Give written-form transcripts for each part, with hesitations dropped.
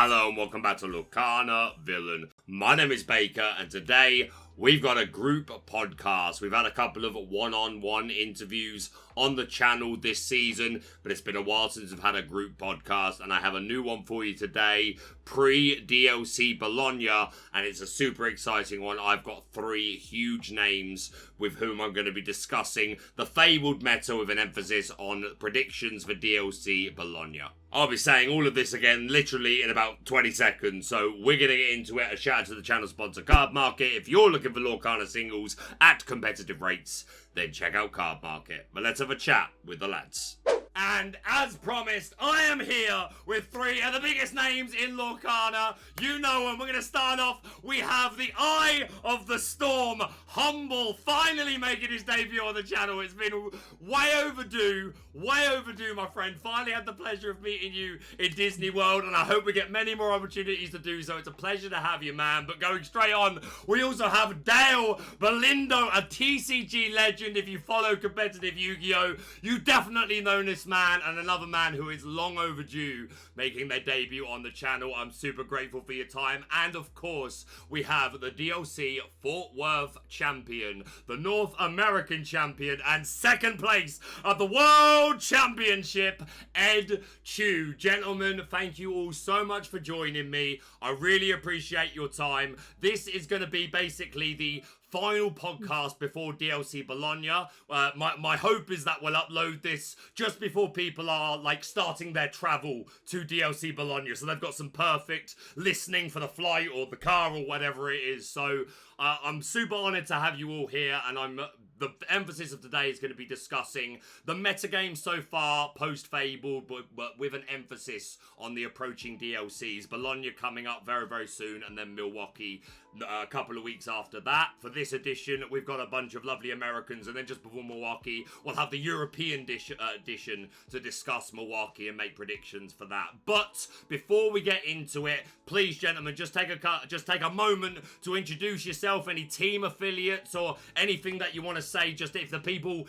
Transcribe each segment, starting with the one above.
Hello and welcome back to Lorcana Villain. My name is Baker and today we've got a group podcast. We've had a couple of one-on-one interviews on the channel this season, but it's been a while since I've had a group podcast, and I have a new one for you today, pre-DLC Bologna, and it's a super exciting one. I've got three huge names with whom I'm going to be discussing the Fabled meta with an emphasis on predictions for DLC Bologna. I'll be saying all of this again literally in about 20 seconds, so we're going to get into it. A shout out to the channel sponsor Cardmarket. If you're looking for Lorcana singles at competitive rates, then check out Cardmarket. But let's have a chat with the lads. And as promised, I am here with three of the biggest names in Lorcana. You know them. We're going to start off. We have the Eye of the Storm, Humble, finally making his debut on the channel. It's been way overdue, my friend. Finally had the pleasure of meeting you in Disney World, and I hope we get many more opportunities to do so. It's a pleasure to have you, man. But going straight on, we also have Dale Belindo, a TCG legend. If you follow competitive Yu-Gi-Oh, you definitely know this man, and another man who is long overdue making their debut on the channel. I'm super grateful for your time. And of course, we have the DLC Fort Worth champion, the North American champion, and second place at the World Championship, Ed Chu. Gentlemen, thank you all so much for joining me. I really appreciate your time. This is going to be basically the final podcast before DLC Bologna. My hope is that we'll upload this just before people are like starting their travel to DLC Bologna, so they've got some perfect listening for the flight or the car or whatever it is. So I'm super honored to have you all here, and the emphasis of today is going to be discussing the metagame so far post-Fabled, but with an emphasis on the approaching DLCs. Bologna coming up very, very soon, and then Milwaukee a couple of weeks after that. For this edition, we've got a bunch of lovely Americans, and then just before Milwaukee, we'll have the European edition to discuss Milwaukee and make predictions for that. But before we get into it, please, gentlemen, just take a moment to introduce yourself, any team affiliates or anything that you want to say. Just if people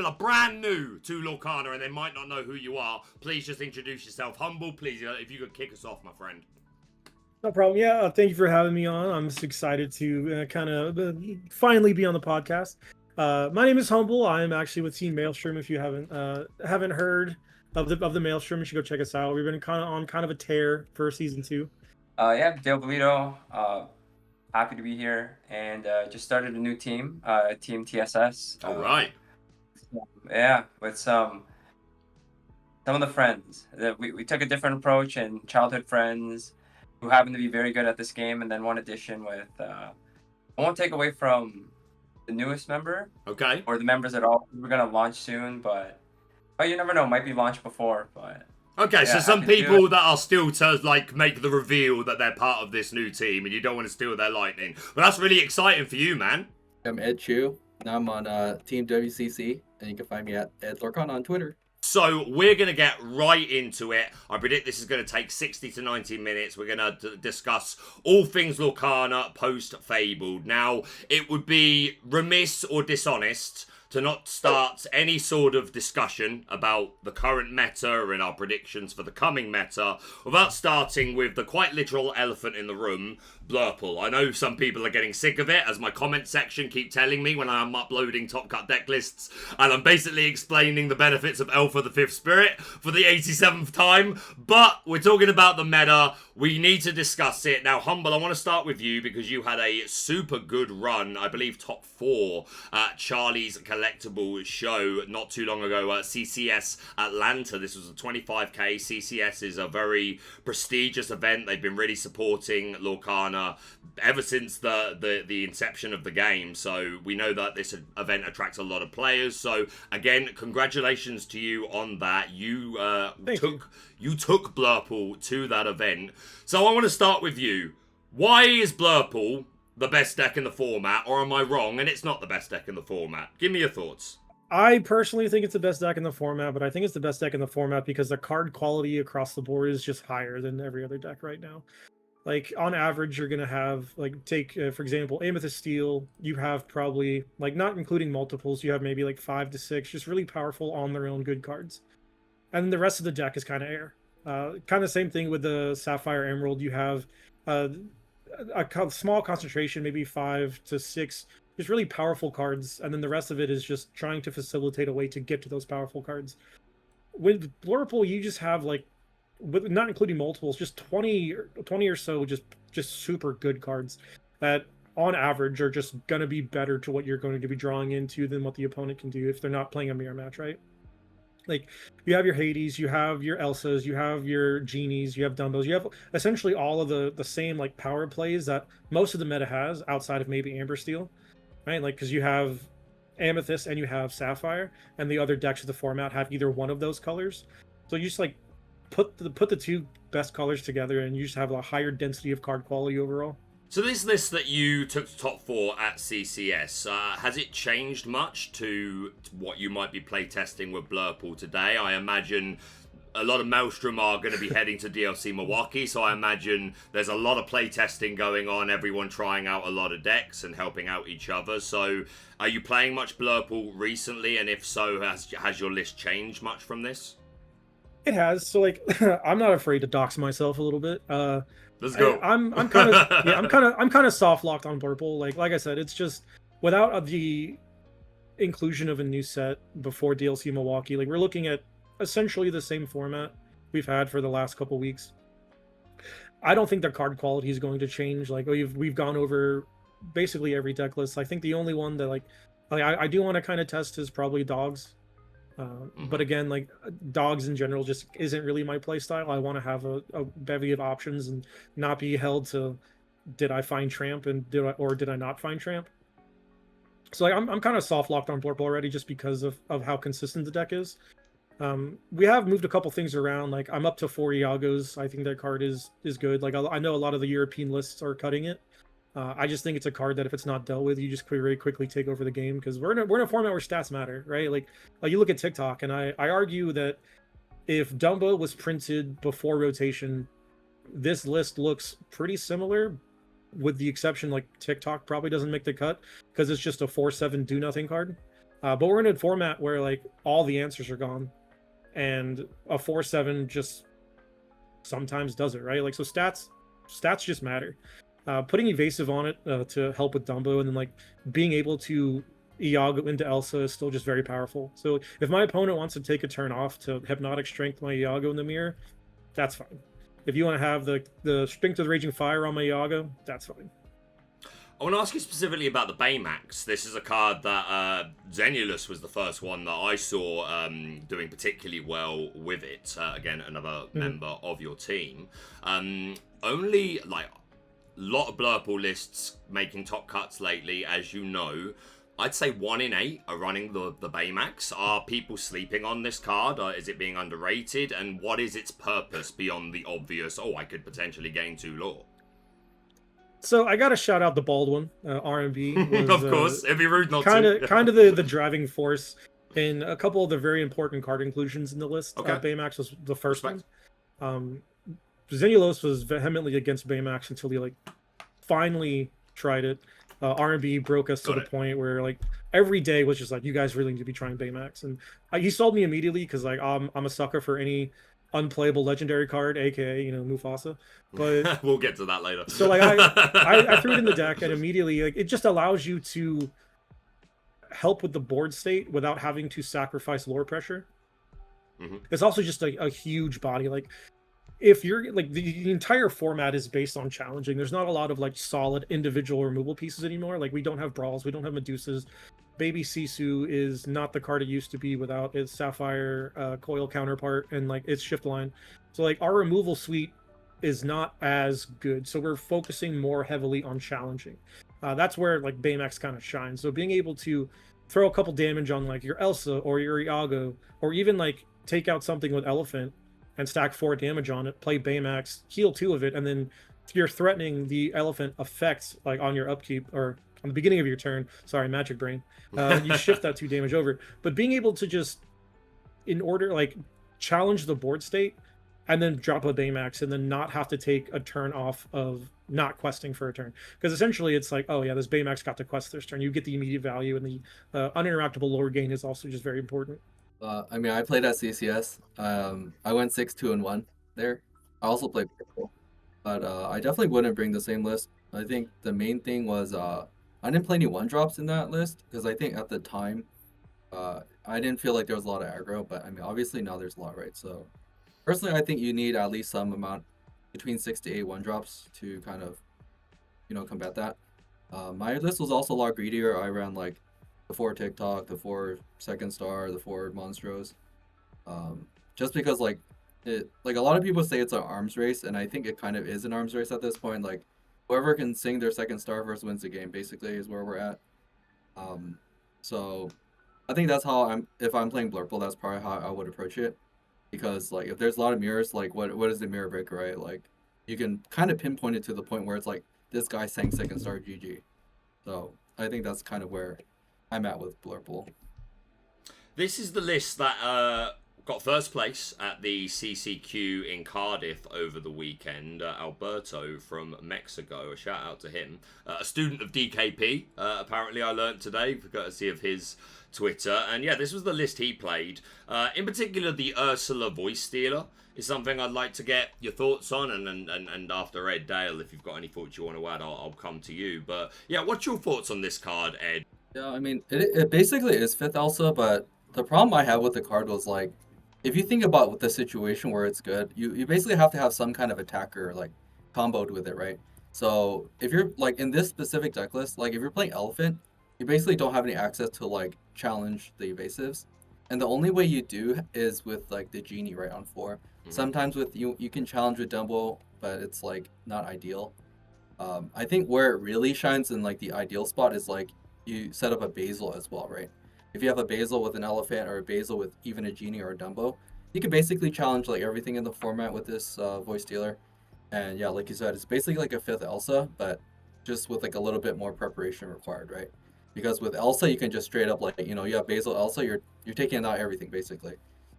are brand new to Lorcana and they might not know who you are, please just introduce yourself. Humble, please, if you could kick us off, my friend. No problem. Yeah, thank you for having me on. I'm just excited to finally be on the podcast. My name is Humble. I'm actually with Team Maelstrom. If you haven't heard of the Maelstrom, you should go check us out. We've been on a tear for season 2. Yeah, Dale Bolito. Happy to be here, and just started a new team, Team TSS. All right. Yeah, with some of the friends that we took a different approach, and childhood friends who happen to be very good at this game, and then one addition with I won't take away from the newest member, okay, or the members at all. We're gonna launch soon, but you never know, might be launched before. But okay, yeah, so some people that are still to like make the reveal that they're part of this new team, and you don't want to steal their lightning. But that's really exciting for you, man. I'm Ed Chu. I'm on Team WCC, and you can find me at Ed Lorcana on Twitter. So we're going to get right into it. I predict this is going to take 60 to 90 minutes. We're going to discuss all things Lorcana post-Fabled. Now, it would be remiss or dishonest to not start any sort of discussion about the current meta and our predictions for the coming meta without starting with the quite literal elephant in the room, Blurple. I know some people are getting sick of it, as my comment section keep telling me when I'm uploading Top Cut deck lists, and I'm basically explaining the benefits of Elf of the Fifth Spirit for the 87th time, but we're talking about the meta. We need to discuss it. Now, Humble, I want to start with you because you had a super good run, I believe top 4 at Charlie's Collectible show not too long ago at CCS Atlanta. This was a 25k. CCS is a very prestigious event. They've been really supporting Lorcana ever since the inception of the game, so we know that this event attracts a lot of players. So again, congratulations to you on that. You took Blurple to that event. So I want to start with you. Why is Blurple the best deck in the format, or am I wrong and it's not the best deck in the format? Give me your thoughts. I personally think it's the best deck in the format, but I think it's the best deck in the format because the card quality across the board is just higher than every other deck right now. Like, on average, you're going to have, like, take, for example, Amethyst Steel. You have probably, like, not including multiples, you have maybe, like, 5 to 6 just really powerful on their own good cards. And the rest of the deck is kind of air. Kind of same thing with the Sapphire Emerald. You have a small concentration, maybe 5 to 6, just really powerful cards, and then the rest of it is just trying to facilitate a way to get to those powerful cards. With Blurple, you just have like, with not including multiples, just 20 or so just super good cards that on average are just going to be better to what you're going to be drawing into than what the opponent can do if they're not playing a mirror match, right? Like, you have your Hades, you have your Elsas, you have your Genies, you have Dumbos, you have essentially all of the same like power plays that most of the meta has outside of maybe Amber Steel, right? Like, because you have Amethyst and you have Sapphire, and the other decks of the format have either one of those colors. So you just like put the two best colors together, and you just have a higher density of card quality overall. So this list that you took to top 4 at CCS, has it changed much to what you might be playtesting with Blurple today? I imagine a lot of Maelstrom are going to be heading to DLC Milwaukee, so I imagine there's a lot of playtesting going on, everyone trying out a lot of decks and helping out each other. So are you playing much Blurple recently, and if so, has your list changed much from this? It has. So like, I'm not afraid to dox myself a little bit. Let's go. I'm kind of yeah, I'm kind of soft locked on Blurple. Like I said, it's just without the inclusion of a new set before DLC Milwaukee, like we're looking at essentially the same format we've had for the last couple weeks. I don't think the card quality is going to change. Like we've gone over basically every deck list. I think the only one that I do want to kind of test is probably Dogs. But again, like Dogs in general just isn't really my play style. I want to have a bevy of options and not be held to did I find Tramp and did I not find Tramp. So like I'm kind of soft locked on Blurple already just because of how consistent the deck is. We have moved a couple things around. Like I'm up to 4 Thiagos. I think that card is good. Like I know a lot of the European lists are cutting it. I just think it's a card that if it's not dealt with, you just very quickly take over the game, because we're in a format where stats matter, right? Like you look at TikTok, and I argue that if Dumbo was printed before rotation, this list looks pretty similar, with the exception like TikTok probably doesn't make the cut because it's just a 4/7 do nothing card. But we're in a format where like all the answers are gone, and a 4/7 just sometimes does it, right? Like so stats just matter. Putting evasive on it to help with Dumbo, and then like being able to Thiago into Elsa is still just very powerful. So if my opponent wants to take a turn off to Hypnotic Strength my Thiago in the mirror, that's fine. If you want to have the Strength of the Raging Fire on my Thiago, that's fine. I want to ask you specifically about the Baymax. This is a card that Zenulus was the first one that I saw doing particularly well with it. Again, another member of your team. Only like lot of Blurple lists making top cuts lately, as you know. I'd say 1 in 8 are running the Baymax. Are people sleeping on this card? Is it being underrated? And what is its purpose beyond the obvious, I could potentially gain 2 lore? So I got to shout out the bald one. RMB was, of course, it'd be rude not to. Kind of the driving force in a couple of the very important card inclusions in the list. Okay. Baymax was the first one. Zenulus was vehemently against Baymax until he like finally tried it. R&B broke us to the point where like every day was just like, you guys really need to be trying Baymax, and he sold me immediately because like I'm a sucker for any unplayable legendary card, aka Mufasa. But we'll get to that later. So like I threw it in the deck, and immediately like it just allows you to help with the board state without having to sacrifice lore pressure. It's also just a huge body. Like if you're like the entire format is based on challenging, there's not a lot of like solid individual removal pieces anymore. Like we don't have brawls, we don't have Medusas. Baby Sisu is not the card it used to be without its Sapphire coil counterpart and like its shift line. So like our removal suite is not as good, so we're focusing more heavily on challenging. That's where like Baymax kind of shines. So being able to throw a couple damage on like your Elsa or your Thiago, or even like take out something with Elephant and stack 4 damage on it, play Baymax, heal 2 of it, and then you're threatening the Elephant effect like on your upkeep or on the beginning of your turn. Sorry, Magic Brain. You shift that 2 damage over. But being able to just, in order, like, challenge the board state and then drop a Baymax and then not have to take a turn off of not questing for a turn. Because essentially it's like, oh yeah, this Baymax got to quest this turn. You get the immediate value, and the uninteractable lore gain is also just very important. I mean, I played at CCS. I went 6-2-1. there. I also play Blurple, but I definitely wouldn't bring the same list. I think the main thing was I didn't play any one drops in that list because I think at the time I didn't feel like there was a lot of aggro, but I mean obviously now there's a lot, right? So personally, I think you need at least some amount between 6 to 8 one drops to kind of combat that. My list was also a lot greedier. I ran like the 4 TikTok, the 4 second star, the 4 Monstros. Just because like a lot of people say it's an arms race, and I think it kind of is an arms race at this point. Like whoever can sing their second star first wins the game. Basically, is where we're at. Um, so I think that's how if I'm playing Blurple, that's probably how I would approach it. Because like if there's a lot of mirrors, like what is the mirror breaker, right? Like you can kind of pinpoint it to the point where it's like this guy sang second star GG. So I think that's kind of where I'm at with Blurple. This is the list that got first place at the CCQ in Cardiff over the weekend. Alberto from Mexico, a shout out to him. A student of DKP, apparently I learnt today, courtesy of his Twitter. And yeah, this was the list he played. In particular, the Ursula voice stealer is something I'd like to get your thoughts on. And after Ed Dale, if you've got any thoughts you want to add, I'll come to you. But yeah, what's your thoughts on this card, Ed? Yeah, I mean, it basically is 5th Elsa, but the problem I have with the card was like, if you think about the situation where it's good, you basically have to have some kind of attacker like comboed with it, right? So if you're like in this specific deck list, like if you're playing Elephant, you basically don't have any access to like challenge the evasives. And the only way you do is with like the genie right on 4. Sometimes with you can challenge with Dumbo, but it's like not ideal. I think where it really shines in like the ideal spot is like you set up a Basil as well, right? If you have a Basil with an Elephant or a Basil with even a Genie or a Dumbo, you can basically challenge like everything in the format with this voice stealer. And yeah, like you said, it's basically like a 5th Elsa, but just with like a little bit more preparation required, right? Because with Elsa, you can just straight up like you have Basil Elsa, you're taking out everything basically.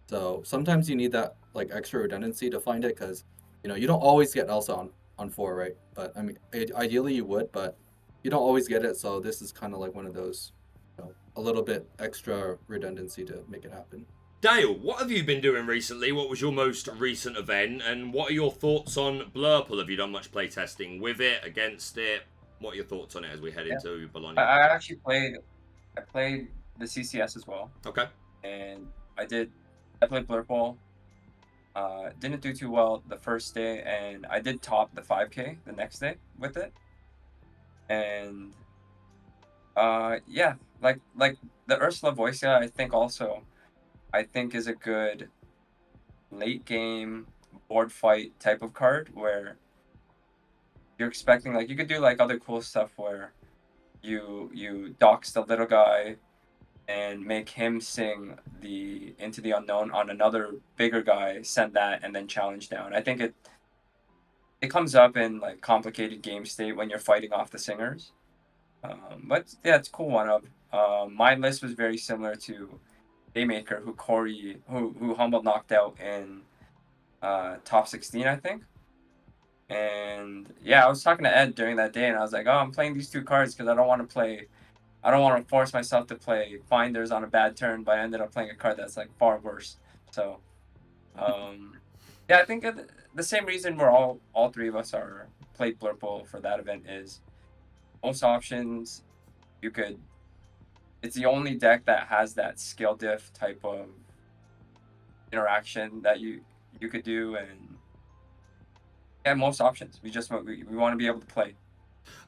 So sometimes you need that like extra redundancy to find it because you don't always get Elsa on 4, right? But I mean, ideally you would, but you don't always get it. So this is kind of like one of those, a little bit extra redundancy to make it happen. Dale, what have you been doing recently? What was your most recent event? And what are your thoughts on Blurple? Have you done much playtesting with it, against it? What are your thoughts on it as we head into Bologna? I actually played the CCS as well. Okay. And I played Blurple. Didn't do too well the first day, and I did top the 5K the next day with it. And yeah, like the Ursula voice, I think is a good late game board fight type of card where you're expecting like you could do like other cool stuff where you dox the little guy and make him sing the Into the Unknown on another bigger guy, send that, and then challenge down. I think it comes up in like complicated game state when you're fighting off the singers. But yeah, it's a cool one up. My list was very similar to Daymaker, who Humble knocked out in top 16, I think. And yeah, I was talking to Ed during that day, and I was like, "Oh, I'm playing these 2 cards because I don't want to force myself to play Finders on a bad turn." But I ended up playing a card that's like far worse. So, yeah, I think the same reason we're all 3 of us are played Blurple for that event is most options you could. It's the only deck that has that skill diff type of interaction that you could do, and yeah, most options. We want to be able to play.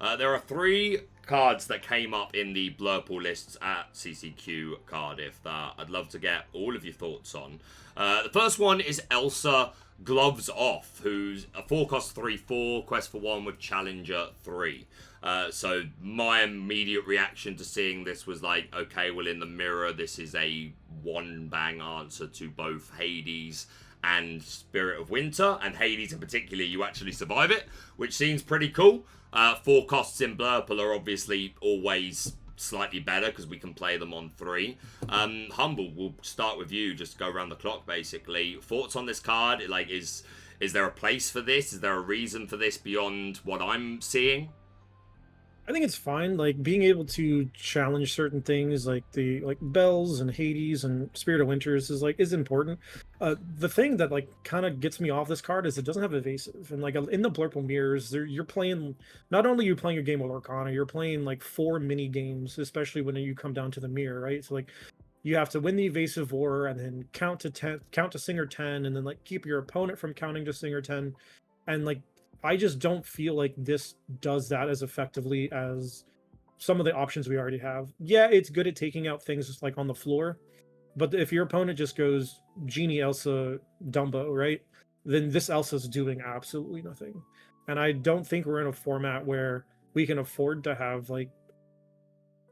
There are 3 cards that came up in the Blurple lists at CCQ Cardiff that I'd love to get all of your thoughts on. The first one is Elsa Gloves Off, who's a 4-cost 3/4, quest for 1 with Challenger 3. So my immediate reaction to seeing this was like, okay, well in the mirror, this is a one-bang answer to both Hades and Spirit of Winter, and Hades in particular, you actually survive it, which seems pretty cool. 4 costs in Blurple are obviously always slightly better because we can play them on 3. Humble, we'll start with you, just go around the clock basically. Thoughts on this card? Like, is there a place for this? Is there a reason for this beyond what I'm seeing? I think it's fine. Like being able to challenge certain things, like the bells and Hades and Spirit of Winters, is important. The thing that like kind of gets me off this card is it doesn't have evasive, and like in the Blurple mirrors, you're playing, not only are you playing a game of Lorcana, you're playing like 4 mini games, especially when you come down to the mirror, right? So like you have to win the evasive war and then count to 10, count to Singer 10, and then like keep your opponent from counting to Singer 10, and like I just don't feel like this does that as effectively as some of the options we already have. Yeah, it's good at taking out things just like on the floor, but if your opponent just goes Genie, Elsa, Dumbo, right? Then this Elsa's doing absolutely nothing. And I don't think we're in a format where we can afford to have like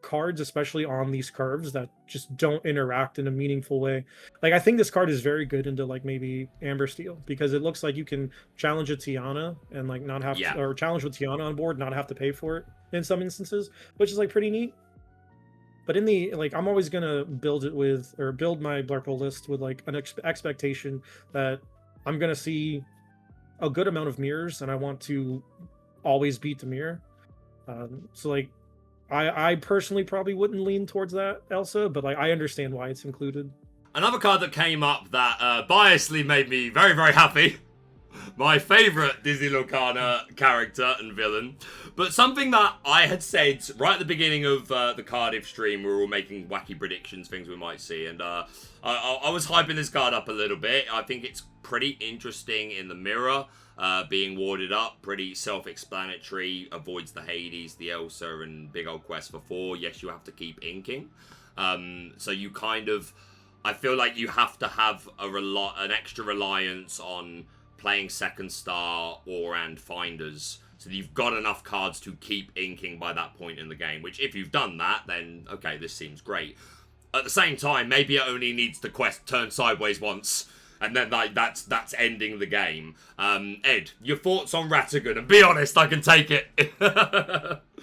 cards, especially on these curves, that just don't interact in a meaningful way. Like I think this card is very good into like maybe Amber Steel, because it looks like you can challenge a Tiana and like not have to, or challenge with Tiana on board, not have to pay for it in some instances, which is like pretty neat. But in the like, I'm always gonna build it with, or build my Blurple list with like an expectation that I'm gonna see a good amount of mirrors, and I want to always beat the mirror. So like I personally probably wouldn't lean towards that Elsa, but like I understand why it's included. Another card that came up that biasly made me very, very happy. My favourite Disney Lorcana character and villain. But something that I had said right at the beginning of the Cardiff stream, we were all making wacky predictions, things we might see. And I was hyping this card up a little bit. I think it's pretty interesting in the mirror. Being warded up, pretty self-explanatory, avoids the Hades, the Elsa, and big old quest for 4. Yes, you have to keep inking. So you kind of, I feel like you have to have an extra reliance on playing second star and finders, so that you've got enough cards to keep inking by that point in the game, which if you've done that, then okay, this seems great. At the same time, maybe it only needs the quest turn sideways once, and then like that's ending the game. Ed, your thoughts on Ratigan? And be honest, I can take it.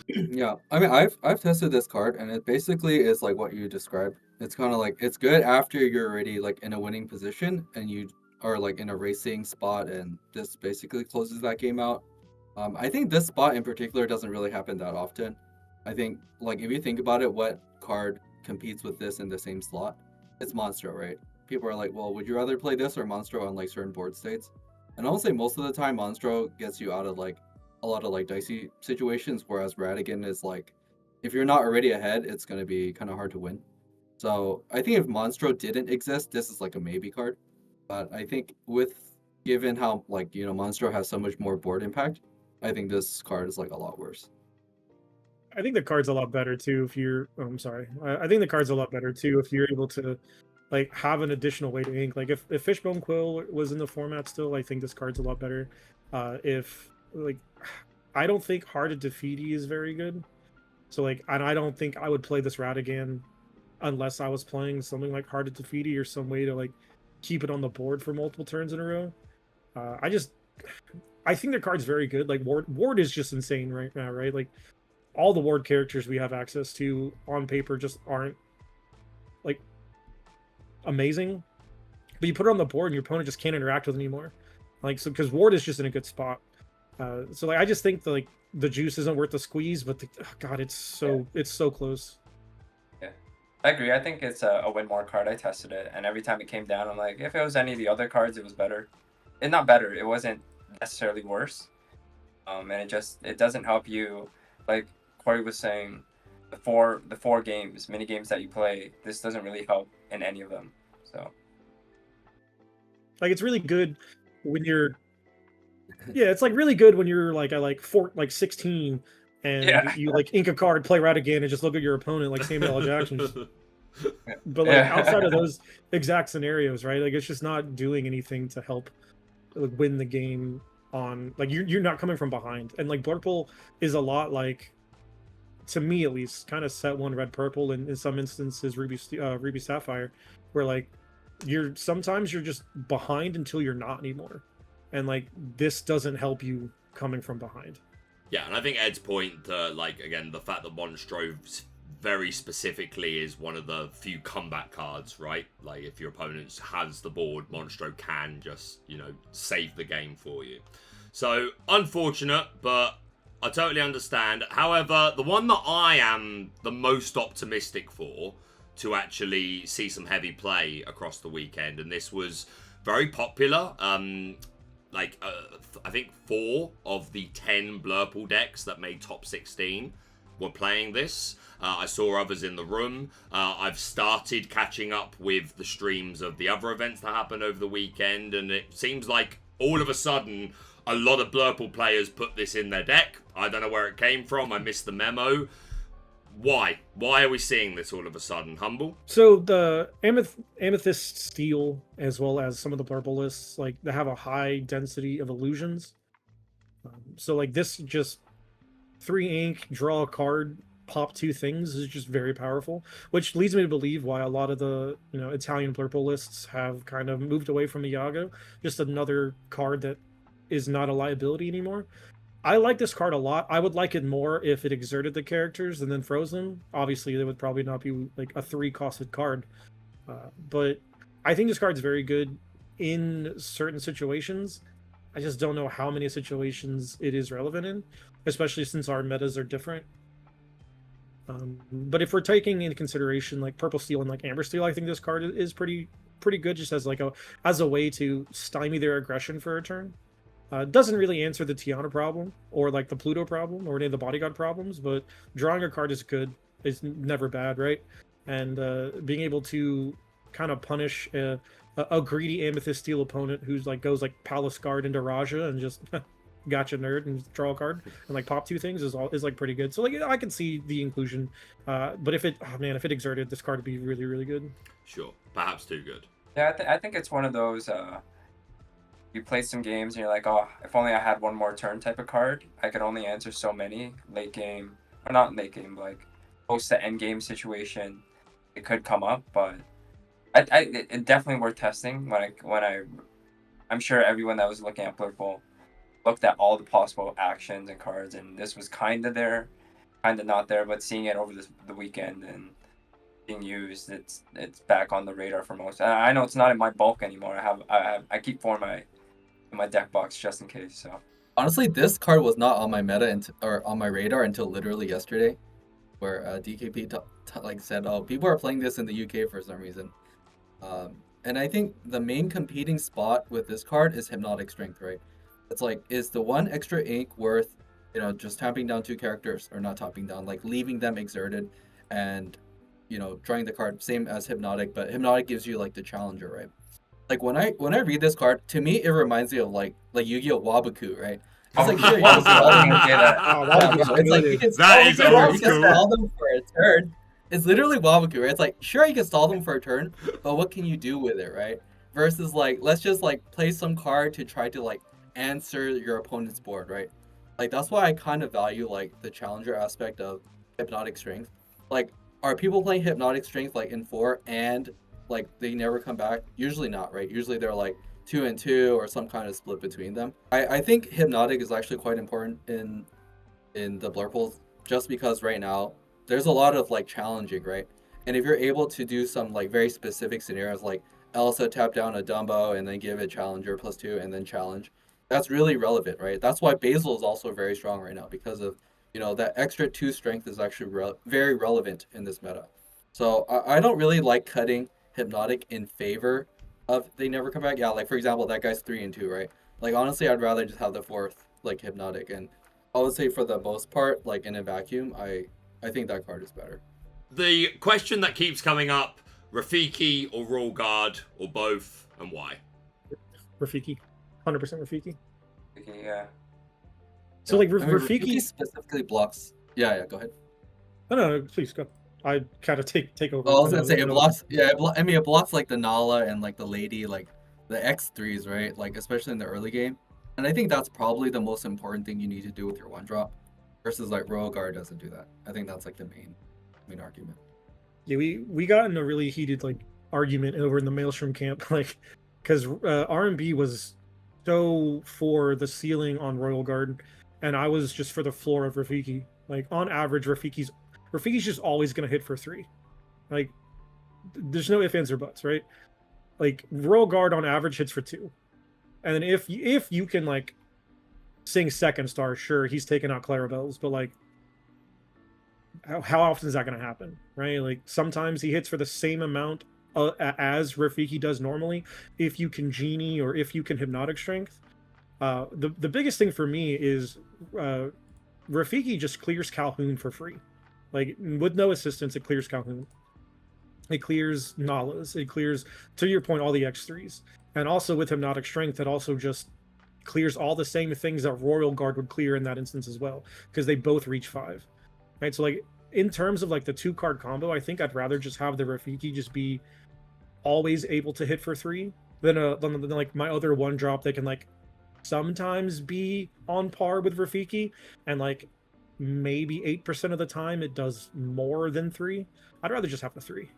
Yeah, I mean, I've tested this card, and it basically is like what you described. It's kind of like, it's good after you're already like in a winning position and you are like in a racing spot, and this basically closes that game out. I think this spot in particular doesn't really happen that often. I think like if you think about it, what card competes with this in the same slot? It's Monstro, right? People are like, well, would you rather play this or Monstro on like certain board states? And I'll say most of the time Monstro gets you out of like a lot of like dicey situations, whereas Ratigan is like, if you're not already ahead, it's going to be kind of hard to win. So I think if Monstro didn't exist, this is like a maybe card. But I think given how like, you know, Monstro has so much more board impact, I think this card is like a lot worse. I think the card's a lot better too if you're, oh, I'm sorry. I think the card's a lot better too if you're able to like have an additional way to ink. Like if Fishbone Quill was in the format still, I think this card's a lot better. If like, I don't think Hearted Defeatee is very good. So like, and I don't think I would play this Ratigan unless I was playing something like Hearted Defeatee or some way to like keep it on the board for multiple turns in a row. I think the card's very good. Like Ward is just insane right now, right? Like all the Ward characters we have access to on paper just aren't like amazing, but you put it on the board and your opponent just can't interact with it anymore. Like, so because Ward is just in a good spot. So like I just think like the juice isn't worth the squeeze, but God, it's so close. Yeah, I agree. I think it's a win more card. I tested it, and every time it came down, I'm like, if it was any of the other cards, it was better. And not better, it wasn't necessarily worse. And it doesn't help you, like Corey was saying, the four mini games that you play, this doesn't really help in any of them. So like it's really good when you're it's like really good when you're like at 16 and you like ink a card, play Ratigan, and just look at your opponent like Samuel L. Jackson. But like outside of those exact scenarios, right? Like it's just not doing anything to help like win the game on like you're not coming from behind. And like Blurple is a lot like, to me at least, kind of set one red purple, and in some instances Ruby Sapphire, where like sometimes you're just behind until you're not anymore, and like this doesn't help you coming from behind. Yeah, and I think Ed's point, like again, the fact that Monstro very specifically is one of the few comeback cards, right? Like if your opponent has the board, Monstro can just, you know, save the game for you. So unfortunate, but I totally understand. However, the one that I am the most optimistic for to actually see some heavy play across the weekend, and this was very popular. I think 4 of the 10 Blurple decks that made top 16 were playing this. I saw others in the room. I've started catching up with the streams of the other events that happened over the weekend, and it seems like all of a sudden a lot of Blurple players put this in their deck. I don't know where it came from. I missed the memo. Why? Why are we seeing this all of a sudden, Humble? So the Amethyst Steel, as well as some of the Blurple lists, like they have a high density of illusions. So like this, just 3 ink, draw a card, pop 2 things is just very powerful, which leads me to believe why a lot of the Italian Blurple lists have kind of moved away from Thiago. Just another card that is not a liability anymore. I like this card a lot. I would like it more if it exerted the characters and then froze them. Obviously, it would probably not be like a 3-costed card. But I think this card's very good in certain situations. I just don't know how many situations it is relevant in, especially since our metas are different. But if we're taking into consideration like Purple Steel and like Amber Steel, I think this card is pretty good just as a way to stymie their aggression for a turn. Doesn't really answer the Tiana problem or like the Pluto problem or any of the bodyguard problems, but drawing a card is good. It's never bad, right? And being able to kind of punish a greedy Amethyst Steel opponent who's like goes like Palace Guard into Raja and just gotcha nerd and draw a card and like pop 2 things is like pretty good. So like I can see the inclusion, but if it exerted, this card would be really, really good. Sure, perhaps too good. Yeah, I think it's one of those. You play some games and you're like, oh, if only I had one more turn type of card. I could only answer so many late game, or not late game, but like post the end game situation. It could come up, but it definitely worth testing. I'm sure everyone that was looking at Blurple looked at all the possible actions and cards, and this was kind of there, kind of not there. But seeing it over the weekend and being used, it's back on the radar for most. I know it's not in my bulk anymore. I keep 4 in my deck box just in case. So Honestly, this card was not on my meta or on my radar until literally yesterday, where DKP said, "Oh, people are playing this in the UK for some reason." And I think the main competing spot with this card is Hypnotic Strength, right? It's like, is the 1 extra ink worth, just tapping down 2 characters, or not tapping down, like leaving them exerted, and drawing the card same as Hypnotic, but Hypnotic gives you like the challenger, right? Like when I read this card, to me it reminds me of like Yu-Gi-Oh! Wabaku, right? It's like sure, you can stall them. It's like you can stall them for a turn. It's literally Wabaku, right? It's like sure you can stall them for a turn, but what can you do with it, right? Versus like let's just like play some card to try to like answer your opponent's board, right? Like that's why I kind of value like the challenger aspect of Hypnotic Strength. Like, are people playing Hypnotic Strength like in 4 and like they never come back? Usually not, right? Usually they're like 2 and 2 or some kind of split between them. I think Hypnotic is actually quite important in the Blurples, just because right now there's a lot of like challenging, right? And if you're able to do some like very specific scenarios like Elsa tap down a Dumbo and then give it challenger +2 and then challenge, that's really relevant, right? That's why Basil is also very strong right now, because of that extra 2 strength is actually very relevant in this meta. So I don't really like cutting Hypnotic in favor of they never come back. Yeah, like for example, that guy's 3 and 2, right? Like honestly, I'd rather just have the 4th like Hypnotic, and I would say for the most part, like in a vacuum, I think that card is better. The question that keeps coming up: Rafiki or Royal Guard or both, and why? Rafiki, 100% Rafiki. Yeah. So like Rafiki specifically blocks. Yeah, go ahead. No, please go. I kind of take over. Oh, I was gonna say it blocks. Yeah, it blocks like the Nala and like the Lady, like the X3s, right? Like especially in the early game. And I think that's probably the most important thing you need to do with your 1-drop, versus like Royal Guard doesn't do that. I think that's like the main argument. Yeah, we got in a really heated like argument over in the Maelstrom camp, like because R&B was so for the ceiling on Royal Guard, and I was just for the floor of Rafiki. Like on average, Rafiki's just always gonna hit for 3. Like there's no ifs, ands, or buts, right? Like Royal Guard on average hits for 2, and then if you can like Seeing second star, sure, he's taking out Clarabelle's, but like, how often is that going to happen, right? Like sometimes he hits for the same amount as Rafiki does normally, if you can Genie or if you can Hypnotic Strength. The biggest thing for me is Rafiki just clears Calhoun for free. Like with no assistance, it clears Calhoun. It clears Nalas. It clears, to your point, all the X3s. And also with Hypnotic Strength, it also just clears all the same things that Royal Guard would clear in that instance as well, because they both reach 5. Right? So like in terms of like the 2-card combo, I think I'd rather just have the Rafiki just be always able to hit for 3 than like my other 1-drop that can like sometimes be on par with Rafiki, and like maybe 8% of the time it does more than 3. I'd rather just have the 3.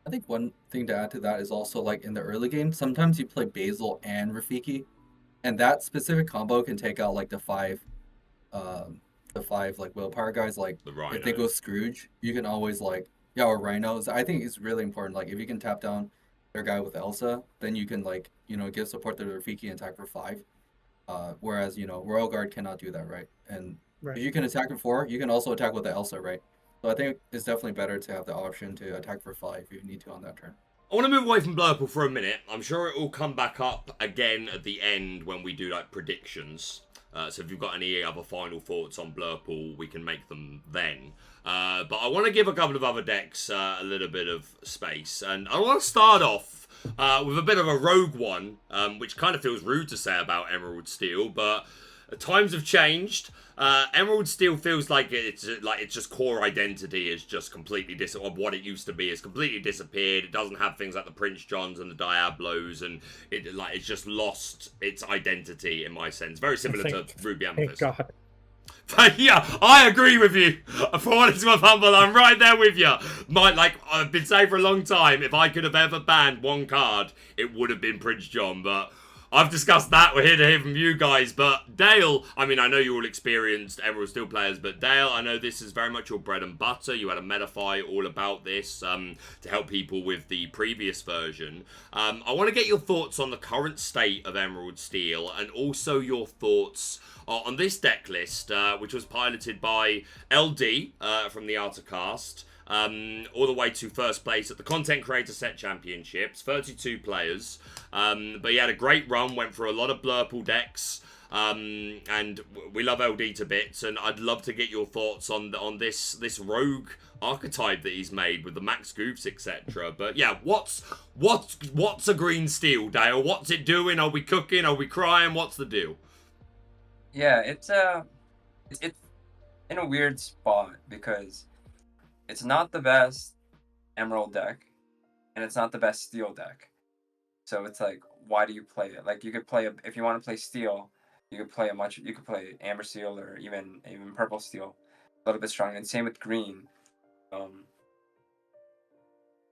I think one thing to add to that is also like in the early game, sometimes you play Basil and Rafiki, and that specific combo can take out like the 5 like willpower guys. Like The if they go Rhinos. Scrooge, you can always like or Rhinos. I think it's really important. Like if you can tap down their guy with Elsa, then you can like give support to the Rafiki and attack for 5. Whereas Royal Guard cannot do that, right? And Right. if you can attack for 4, you can also attack with the Elsa, right? So I think it's definitely better to have the option to attack for 5 if you need to on that turn. I want to move away from Blurple for a minute. I'm sure it will come back up again at the end when we do like predictions. So if you've got any other final thoughts on Blurple, we can make them then. But I want to give a couple of other decks a little bit of space. And I want to start off with a bit of a rogue one, which kind of feels rude to say about Emerald Steel, but times have changed. Emerald Steel feels like it's just core identity is just completely what it used to be has completely disappeared. It doesn't have things like the Prince Johns and the Diablos, and it's just lost its identity in my sense. Very similar to Ruby Amethyst. Thank God. But yeah, I agree with you. For what it's worth, Humble, I'm right there with you. I've been saying for a long time, if I could have ever banned one card, it would have been Prince John, but I've discussed that. We're here to hear from you guys. But Dale, I mean, I know you're all experienced Emerald Steel players, but Dale, I know this is very much your bread and butter. You had a Metafy all about this to help people with the previous version. I want to get your thoughts on the current state of Emerald Steel and also your thoughts on this deck list, which was piloted by LD from the Artacast. All the way to first place at the Content Creator Set Championships, 32 players. But he had a great run, went for a lot of Blurple decks, and we love LD to bits. And I'd love to get your thoughts on this rogue archetype that he's made with the max goofs, etc. But yeah, what's a green steel, Dale? What's it doing? Are we cooking? Are we crying? What's the deal? Yeah, it's in a weird spot because it's not the best Emerald deck, and it's not the best Steel deck. So it's like, why do you play it? Like you could play if you want to play Steel, you could play Amber Steel or even Purple Steel, a little bit stronger. And same with Green. I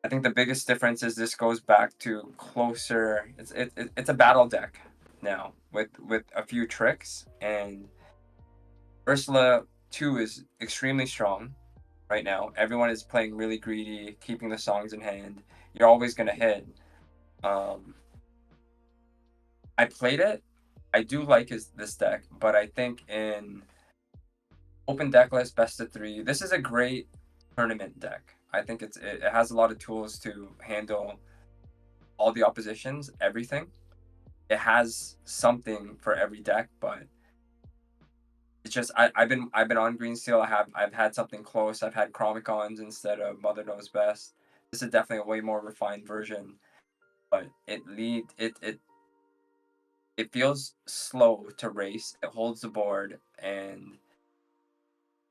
think the biggest difference is this goes back to closer. It's a battle deck now with a few tricks, and Ursula 2 is extremely strong. Right now, everyone is playing really greedy, keeping the songs in hand. You're always gonna hit. I played it. I do like this deck, but I think in open deck list, best of 3, this is a great tournament deck. I think it has a lot of tools to handle all the oppositions, everything. It has something for every deck, but it's just I've been on Green Steel. I've had something close. I've had Chromicons instead of Mother Knows Best. This is definitely a way more refined version, but it feels slow to race. It holds the board, and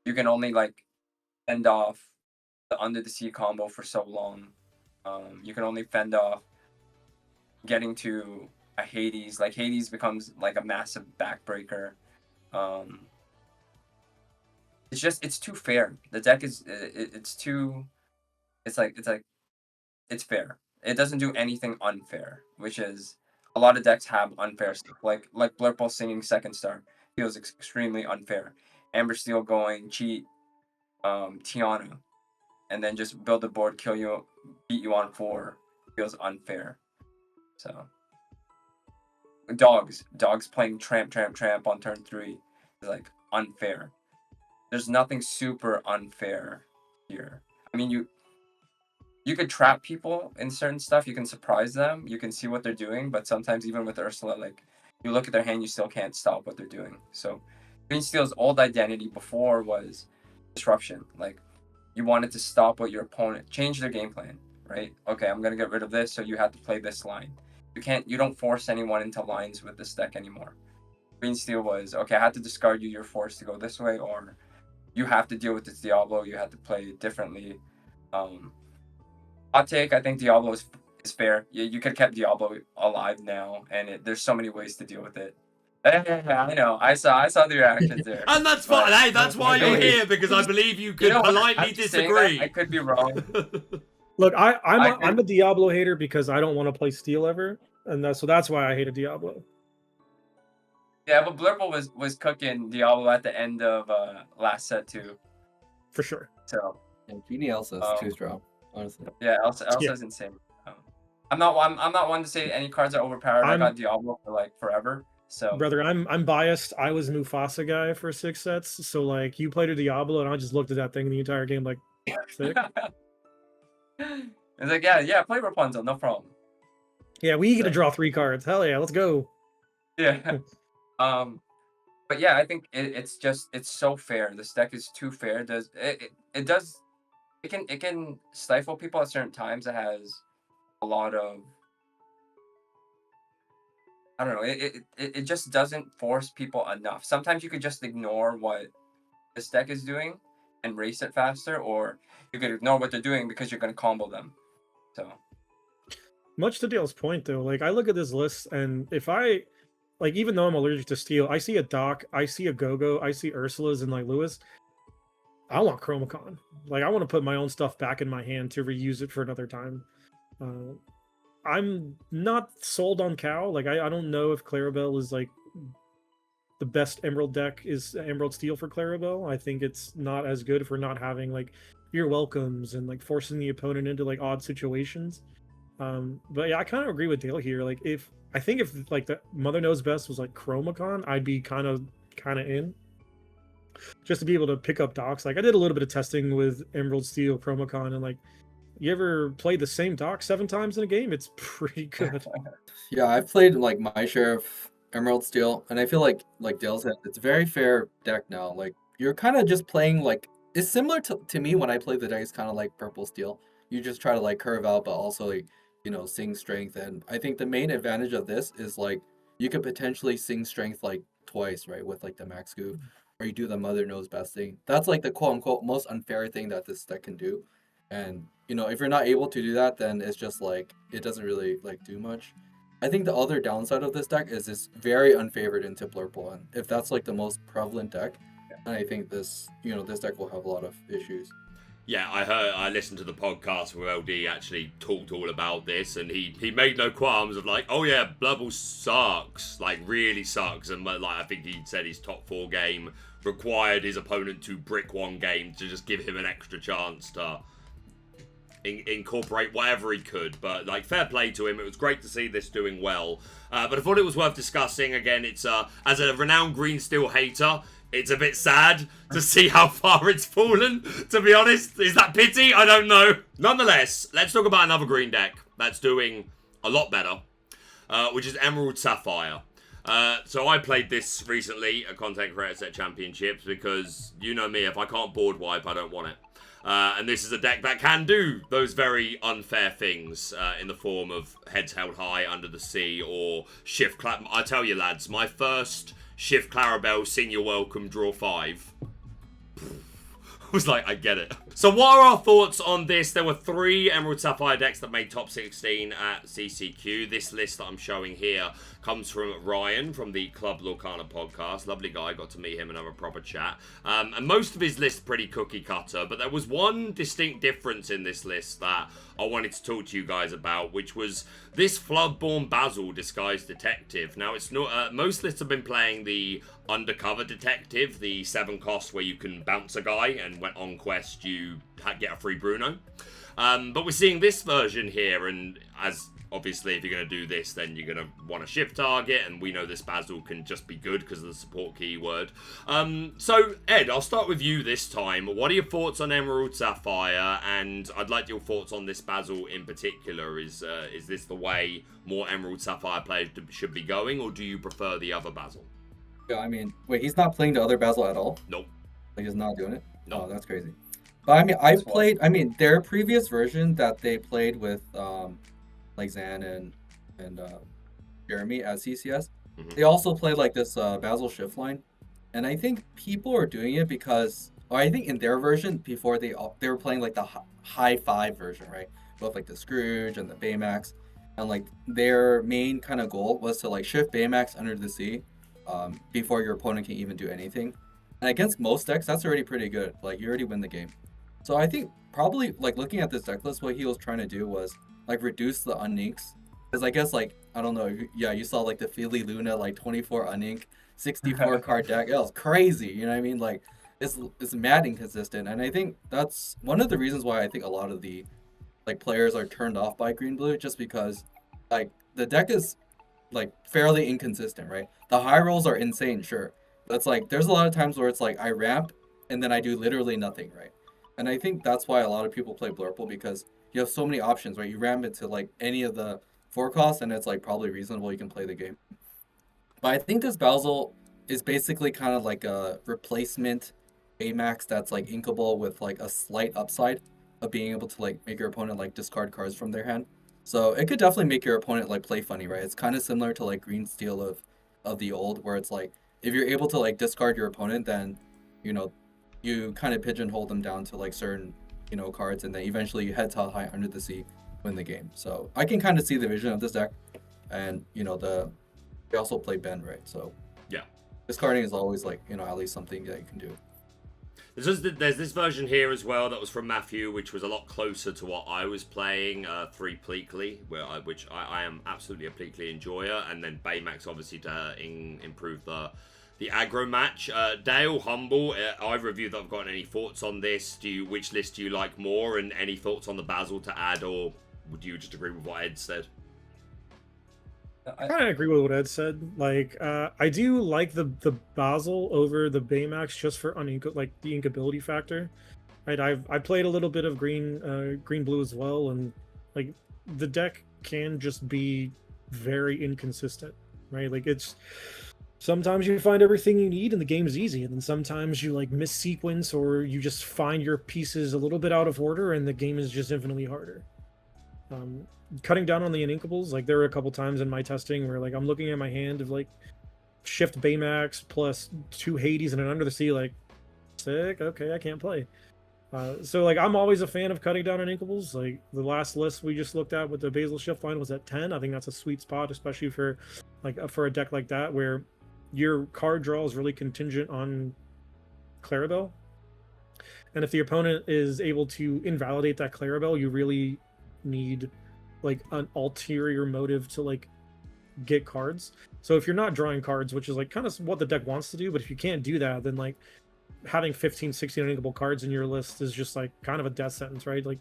you can only like fend off the Under the Sea combo for so long. You can only fend off getting to a Hades. Like Hades becomes like a massive backbreaker. It's too fair. The deck is it's fair. It doesn't do anything unfair, which is a lot of decks have unfair stuff. Like Blurple singing second star feels extremely unfair. Amber Steel going cheat Tiana and then just build the board, kill you, beat you on 4 feels unfair. So dogs playing tramp on turn 3 is like unfair. There's nothing super unfair here. I mean, you could trap people in certain stuff. You can surprise them. You can see what they're doing. But sometimes even with Ursula, like, you look at their hand, you still can't stop what they're doing. So Green Steel's old identity before was disruption. Like, you wanted to stop what your opponent, change their game plan, right? Okay, I'm going to get rid of this, so you have to play this line. You don't force anyone into lines with this deck anymore. Green Steel was, okay, I have to discard you, you're forced to go this way, or you have to deal with this Diablo, you have to play it differently. Hot take, I think Diablo is fair. You could have kept Diablo alive now, and there's so many ways to deal with it. Yeah, I know. I saw the reactions there. And that's fine. Hey, that's why you're here, because I believe you could politely disagree. I could be wrong. Look, I'm a Diablo hater because I don't want to play Steel ever, and that's why I hated Diablo. Yeah, but Blurple was cooking Diablo at the end of last set too. For sure. So. And Genie Elsa is too strong, honestly. Yeah, Elsa's insane. I'm not one to say any cards are overpowered. I got Diablo for like forever. So, brother, I'm biased. I was Mufasa guy for 6 sets. So like, you played a Diablo, and I just looked at that thing the entire game like, sick. It's like, yeah, play Rapunzel, no problem. Yeah, we get to draw 3 cards. Hell yeah, let's go. Yeah. But yeah, I think it's so fair. This deck is too fair. It can stifle people at certain times. It has a lot of, I don't know, it just doesn't force people enough. Sometimes you could just ignore what this deck is doing and race it faster, or you could ignore what they're doing because you're going to combo them. So, much to Dale's point, though, like, I look at this list, and if I, like, even though I'm allergic to Steel, I see a Doc, I see a Go-Go, I see Ursula's and, like, Lewis. I want Chromacon. Like, I want to put my own stuff back in my hand to reuse it for another time. I'm not sold on Cow. Like, I don't know if Clarabelle is, like, the best Emerald deck is Emerald Steel for Clarabelle. I think it's not as good for not having, like, your welcomes and, like, forcing the opponent into, like, odd situations. But yeah, I kind of agree with Dale here. Like, if like the Mother Knows Best was like Chromacon, I'd be kind of in. Just to be able to pick up docs. Like, I did a little bit of testing with Emerald Steel, Chromacon, and like, you ever played the same doc 7 times in a game? It's pretty good. Yeah, I've played like my share of Emerald Steel, and I feel like Dale said, it's a very fair deck now. Like, you're kind of just playing, like, it's similar to me when I play the deck. It's kind of like Purple Steel. You just try to like curve out, but also like, you know, sing strength. And I think the main advantage of this is like you could potentially sing strength like twice, right, with like the max goof, or you do the Mother Knows Best thing. That's like the quote unquote most unfair thing that this deck can do. And you know, if you're not able to do that, then it's just like it doesn't really like do much. I think the other downside of this deck is it's very unfavored into Blurple, and if that's like the most prevalent deck, and I think this deck will have a lot of issues. Yeah, I listened to the podcast where LD actually talked all about this, and he made no qualms of like, oh yeah, Blurple sucks, like really sucks, and like I think he said his top 4 game required his opponent to brick 1 game to just give him an extra chance to incorporate whatever he could. But like, fair play to him. It was great to see this doing well. But I thought it was worth discussing. Again, it's as a renowned Green Steel hater, it's a bit sad to see how far it's fallen, to be honest. Is that pity? I don't know. Nonetheless, let's talk about another green deck that's doing a lot better, which is Emerald Sapphire. So I played this recently at Content Creator Set Championships because, you know me, if I can't board wipe, I don't want it. And this is a deck that can do those very unfair things in the form of Heads Held High, Under the Sea, or Shift Clap. I tell you, lads, my first Shift Clarabelle, Sing You're Welcome, draw 5. I was like, I get it. So what are our thoughts on this? There were 3 Emerald Sapphire decks that made top 16 at CCQ. This list that I'm showing here comes from Ryan from the Club Lorcana podcast. Lovely guy, got to meet him and have a proper chat. And most of his list pretty cookie cutter, but there was one distinct difference in this list that I wanted to talk to you guys about, which was this Floodborn Basil disguised detective. Now, it's not most lists have been playing the undercover detective, the 7 cost where you can bounce a guy and when on quest you get a free Bruno. But we're seeing this version here, and as obviously, if you're going to do this, then you're going to want to shift target, and we know this Basil can just be good because of the support keyword. So, Ed, I'll start with you this time. What are your thoughts on Emerald Sapphire? And I'd like your thoughts on this Basil in particular. Is this the way more Emerald Sapphire players should be going, or do you prefer the other Basil? Yeah, I mean, wait, he's not playing the other Basil at all? Nope. Like, he's not doing it? Nope. Oh, that's crazy. But I mean, their previous version that they played with, like Zan and Jeremy at CCS, they also played like this Basil shift line. And I think people are doing it because, or I think in their version, before they were playing like the high five version, right? Both like the Scrooge and the Baymax. And like their main kind of goal was to like shift Baymax under the sea before your opponent can even do anything. And against most decks, that's already pretty good. Like, you already win the game. So I think probably, like, looking at this deck list, what he was trying to do was, like, reduce the uninks. Because I guess, like, I don't know, yeah, you saw, like, the Philly Luna, like, 24 unink, 64 card deck. It was crazy, you know what I mean? Like, it's mad inconsistent. And I think that's one of the reasons why I think a lot of the, like, players are turned off by Green-Blue, just because, like, the deck is, like, fairly inconsistent, right? The high rolls are insane, sure. But it's like, there's a lot of times where it's like, I ramp, and then I do literally nothing, right? And I think that's why a lot of people play Blurple, because you have so many options, right? You ramp it to, like, any of the 4 costs, and it's, like, probably reasonable you can play the game. But I think this Basil is basically kind of like a replacement Baymax that's, like, inkable with, like, a slight upside of being able to, like, make your opponent, like, discard cards from their hand. So it could definitely make your opponent, like, play funny, right? It's kind of similar to, like, Green Steel of the old, where it's like, if you're able to, like, discard your opponent, then, you know, you kind of pigeonhole them down to, like, certain, you know, cards, and then eventually you head to high under the sea, win the game. So I can kind of see the vision of this deck, and, you know, they also play Ben, right? So yeah, discarding is always, like, you know, at least something that you can do. There's this version here as well that was from Matthew, which was a lot closer to what I was playing, 3 Pleakley, which I am absolutely a Pleakley enjoyer, and then Baymax obviously to improve the aggro match. Dale, Humble, either of you that have got any thoughts on this? Which list do you like more, and any thoughts on the Basil to add, or would you just agree with what Ed said? I kind of agree with what Ed said. Like, I do like the Basil over the Baymax just for like the inkability factor. Right, I played a little bit of green blue as well, and like the deck can just be very inconsistent. Right, like it's sometimes you find everything you need and the game is easy, and then sometimes you like miss sequence or you just find your pieces a little bit out of order and the game is just infinitely harder. Cutting down on the uninkables, like there were a couple times in my testing where like I'm looking at my hand of like shift Baymax plus 2 Hades and an Under the Sea, like sick, okay, I can't play. So like I'm always a fan of cutting down on inkables. Like the last list we just looked at with the Basil shift line was at 10. I think that's a sweet spot, especially for a deck like that where your card draw is really contingent on Clarabelle. And if the opponent is able to invalidate that Clarabelle, you really need like an ulterior motive to like get cards. So if you're not drawing cards, which is like kind of what the deck wants to do, but if you can't do that, then like having 15, 16 uninkable cards in your list is just like kind of a death sentence, right? Like,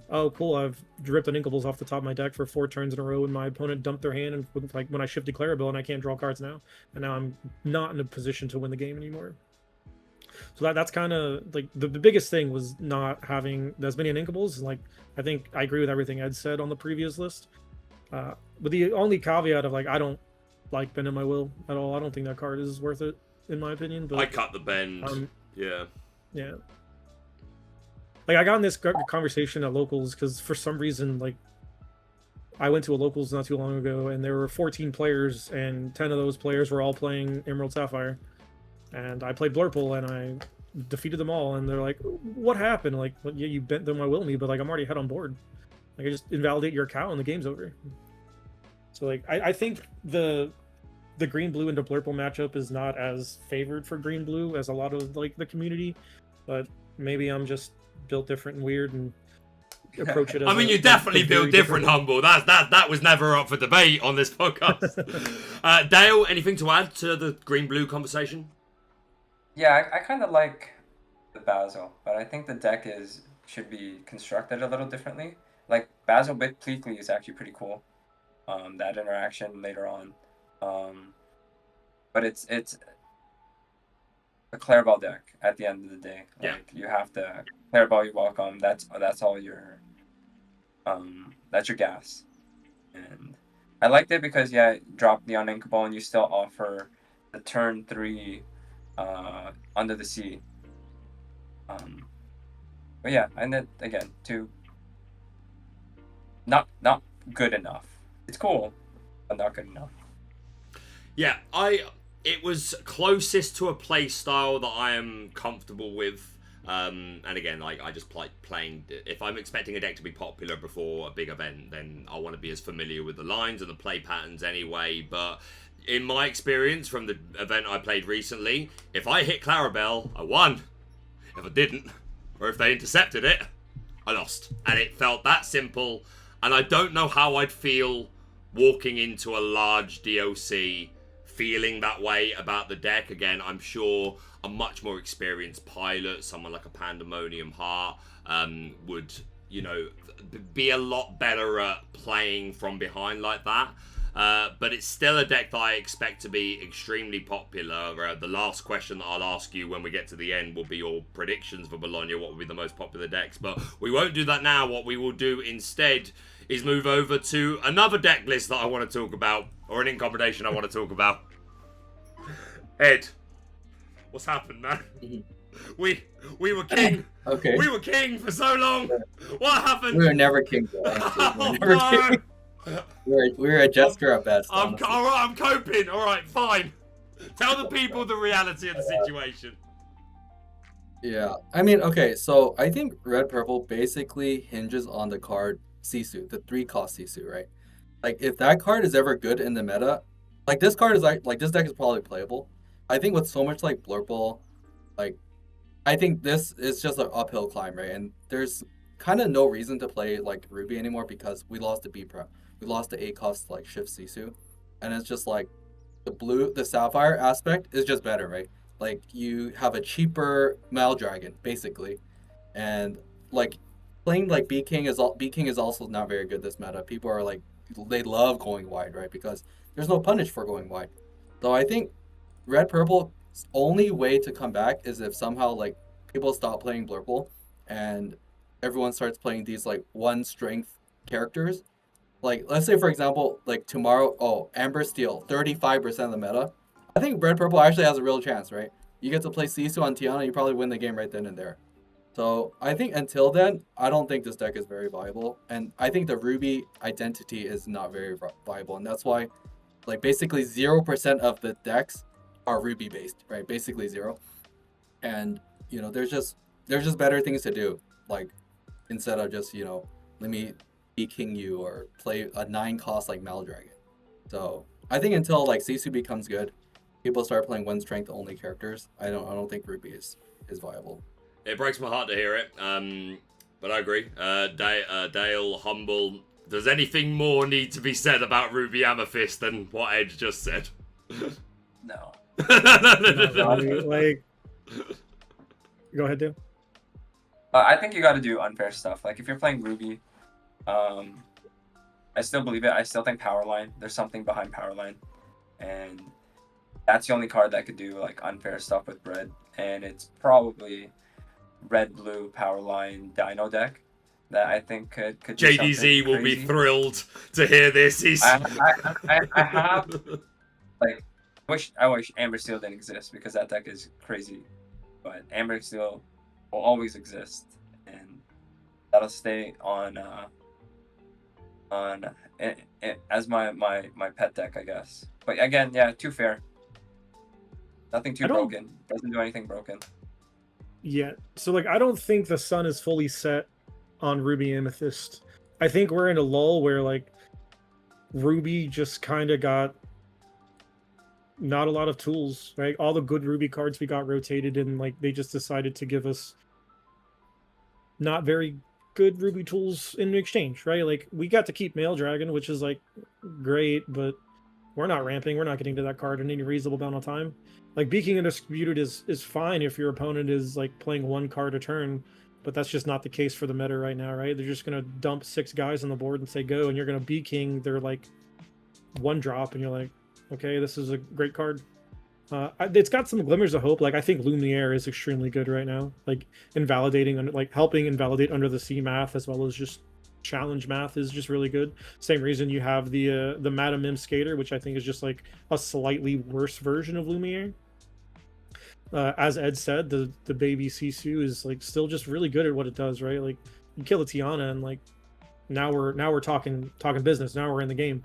oh cool, I've ripped uninkables off the top of my deck for 4 turns in a row and my opponent dumped their hand, and with, like when I shifted Clarabelle and I can't draw cards now, and now I'm not in a position to win the game anymore. So that's kind of like the biggest thing was not having as many uninkables. Like I think I agree with everything Ed said on the previous list, but the only caveat of like I don't like Bend in My Will at all. I don't think that card is worth it in my opinion. But I cut the bend. Yeah. Like I got in this conversation at locals because for some reason like I went to a locals not too long ago and there were 14 players and 10 of those players were all playing Emerald Sapphire. And I played Blurple and I defeated them all, and they're like, "What happened?" Like, well, yeah, you bent them my will me, but like I'm already head on board. Like I just invalidate your cow and the game's over. So like I think the green blue into Blurple matchup is not as favored for green blue as a lot of like the community, but maybe I'm just built different and weird and approach it as I mean, you definitely built different, Humble. That was never up for debate on this podcast. Dale, anything to add to the green blue conversation? Yeah, I kind of like the Basil, but I think the deck should be constructed a little differently. Like Basil Bit Pleakley is actually pretty cool. that interaction later on. But it's a Clarabelle deck at the end of the day. Like you have to Clarabelle, you welcome. That's all your that's your gas. And I liked it because drop the uninkable and you still offer the turn 3 Under the Sea. But yeah, and then again, not good enough. It's cool, but not good enough. Yeah, it was closest to a play style that I am comfortable with. And again, like I just playing. If I'm expecting a deck to be popular before a big event, then I want to be as familiar with the lines and the play patterns anyway. But in my experience from the event I played recently, if I hit Clarabelle, I won. If I didn't, or if they intercepted it, I lost. And it felt that simple. And I don't know how I'd feel walking into a large DLC feeling that way about the deck. Again, I'm sure a much more experienced pilot, someone like a Pandemonium Heart, would, be a lot better at playing from behind like that. But it's still a deck that I expect to be extremely popular. The last question that I'll ask you when we get to the end will be your predictions for Bologna, what will be the most popular decks. But we won't do that now. What we will do instead is move over to another deck list that I want to talk about, or an incombination I want to talk about. Ed, what's happened, man? We were king. Okay. We were king for so long. What happened? We were never king. Oh, We were never no. king. We were a jester at best. All right, I'm coping. All right, fine. Tell the people the reality of the situation. Yeah, I mean, okay, so I think red purple basically hinges on the card Sisu, the 3-cost Sisu, right? Like if that card is ever good in the meta, like this card is like this deck is probably playable. I think with so much like Blurple, like I think this is just an uphill climb, right? And there's kind of no reason to play like Ruby anymore because we lost the B prep. We lost the 8-cost like Shift Sisu. And it's just like the Sapphire aspect is just better, right? Like you have a cheaper Mal Dragon, basically. And like playing like B King is also not very good this meta. People are like they love going wide, right? Because there's no punish for going wide. So I think red purple's only way to come back is if somehow like people stop playing Blurple and everyone starts playing these like 1 strength characters. Like let's say for example, like tomorrow, Amethyst Steel, 35% of the meta. I think red purple actually has a real chance, right? You get to play Sisu on Tiana, you probably win the game right then and there. So I think until then, I don't think this deck is very viable. And I think the Ruby identity is not very viable. And that's why like basically 0% of the decks are Ruby based, right? Basically 0. And there's just better things to do. Like instead of just, let me be king you or play a 9-cost like Maldragon. So I think until like Sisu becomes good, people start playing 1 strength only characters. I don't think Ruby is viable. It breaks my heart to hear it, but I agree. Dale, humble. Does anything more need to be said about Ruby Amethyst than what Ed just said? No. Like, go ahead, Dale. I think you got to do unfair stuff. Like if you're playing Ruby, I still believe it. I still think Powerline. There's something behind Powerline, and that's the only card that could do like unfair stuff with red. And it's probably red-blue Powerline Dino deck that I think could do JDZ will be thrilled to hear this. I have like I wish Amber Steel didn't exist because that deck is crazy. But Amber Steel will always exist, and that'll stay on as my pet deck, I guess. But again, yeah, too fair. Nothing too broken. Doesn't do anything broken. Yeah. So like I don't think the sun is fully set on Ruby Amethyst. I think we're in a lull where like Ruby just kind of got not a lot of tools, right? All the good Ruby cards we got rotated and like they just decided to give us not very good Ruby tools in exchange, right? Like we got to keep Male Dragon, which is like great, but we're not ramping. We're not getting to that card in any reasonable amount of time. Like Beaking Undisputed is fine if your opponent is like playing 1 card a turn, but that's just not the case for the meta right now, right? They're just gonna dump 6 guys on the board and say go, and you're gonna B King their like one drop, and you're like, okay, this is a great card. It's got some glimmers of hope. Like, I think Lumiere is extremely good right now, like invalidating, like helping invalidate Under the Sea math, as well as just challenge math is just really good. Same reason you have the Madam Mim Skater, which I think is just like a slightly worse version of Lumiere. As Ed said, the baby Sisu is like still just really good at what it does, right? Like, you kill a Tiana, and like now we're talking business. Now we're in the game.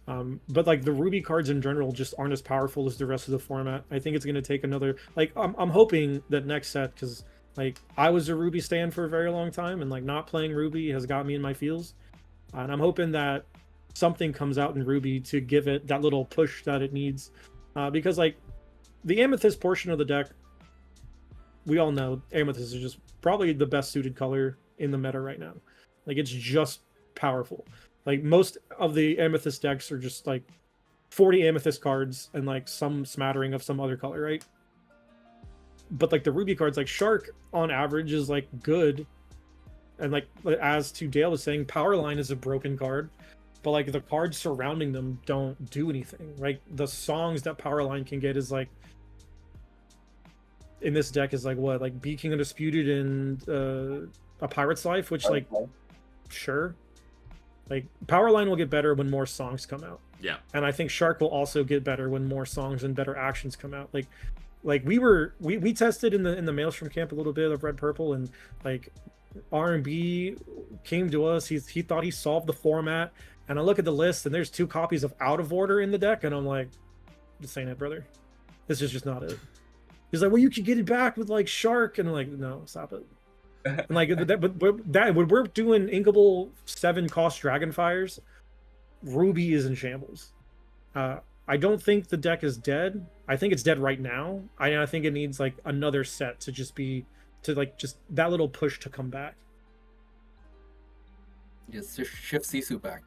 But like the Ruby cards in general just aren't as powerful as the rest of the format. I think it's going to take another, like, I'm hoping that next set, because like I was a Ruby stan for a very long time, and like not playing Ruby has got me in my feels, and I'm hoping that something comes out in Ruby to give it that little push that it needs, because like the Amethyst portion of the deck, we all know Amethyst is just probably the best suited color in the meta right now. Like, it's just powerful. Like, most of the Amethyst decks are just like 40 Amethyst cards and like some smattering of some other color, right? But like the Ruby cards, like Shark on average is like good, and like as to Dale was saying, Powerline is a broken card, but like the cards surrounding them don't do anything. Right? The songs that Powerline can get is like, in this deck, is like what, like Be King Undisputed and a Pirate's Life, which like, sure, like Powerline will get better when more songs come out. Yeah, and I think Shark will also get better when more songs and better actions come out. Like we tested in the Maelstrom camp a little bit of Red Purple, and like R&B came to us. He thought he solved the format, and I look at the list and there's 2 copies of Out of Order in the deck, and I'm like, this ain't it, brother. This is just not it. He's like, well, you could get it back with like Shark, and I'm like, no, stop it. And like that, when we're doing inkable 7 cost Dragonfires, Ruby is in shambles. I don't think the deck is dead. I think it's dead right now. I think it needs like another set to just that little push to come back. Just shift Sisu back.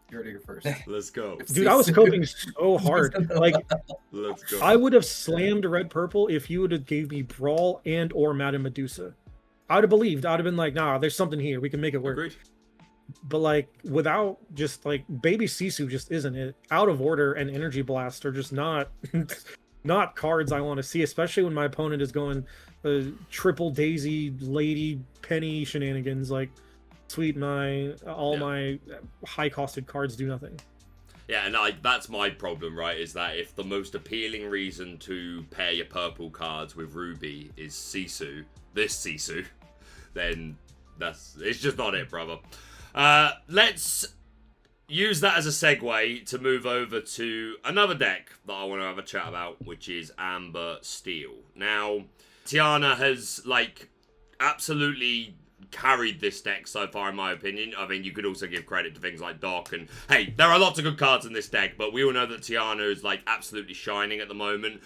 You heard it here first. Let's go. Dude, I was coping so hard. Like, let's go. I would have slammed Red Purple if you would have gave me Brawl and or Madame Medusa. I would have believed. I would have been like, nah, there's something here. We can make it work. Agreed. But like, without just like Baby Sisu just isn't it. Out of Order and Energy Blast are just not not cards I want to see, especially when my opponent is going triple Daisy Lady Penny shenanigans. Like, sweet, my high costed cards do nothing. Yeah, and that's my problem, right? Is that if the most appealing reason to pair your purple cards with Ruby is Sisu, then it's just not it, brother. Let's use that as a segue to move over to another deck that I want to have a chat about, which is Amethyst Steel. Now, Tiana has like absolutely carried this deck so far, in my opinion. I mean, you could also give credit to things like Doc, and hey, there are lots of good cards in this deck, but we all know that Tiana is like absolutely shining at the moment.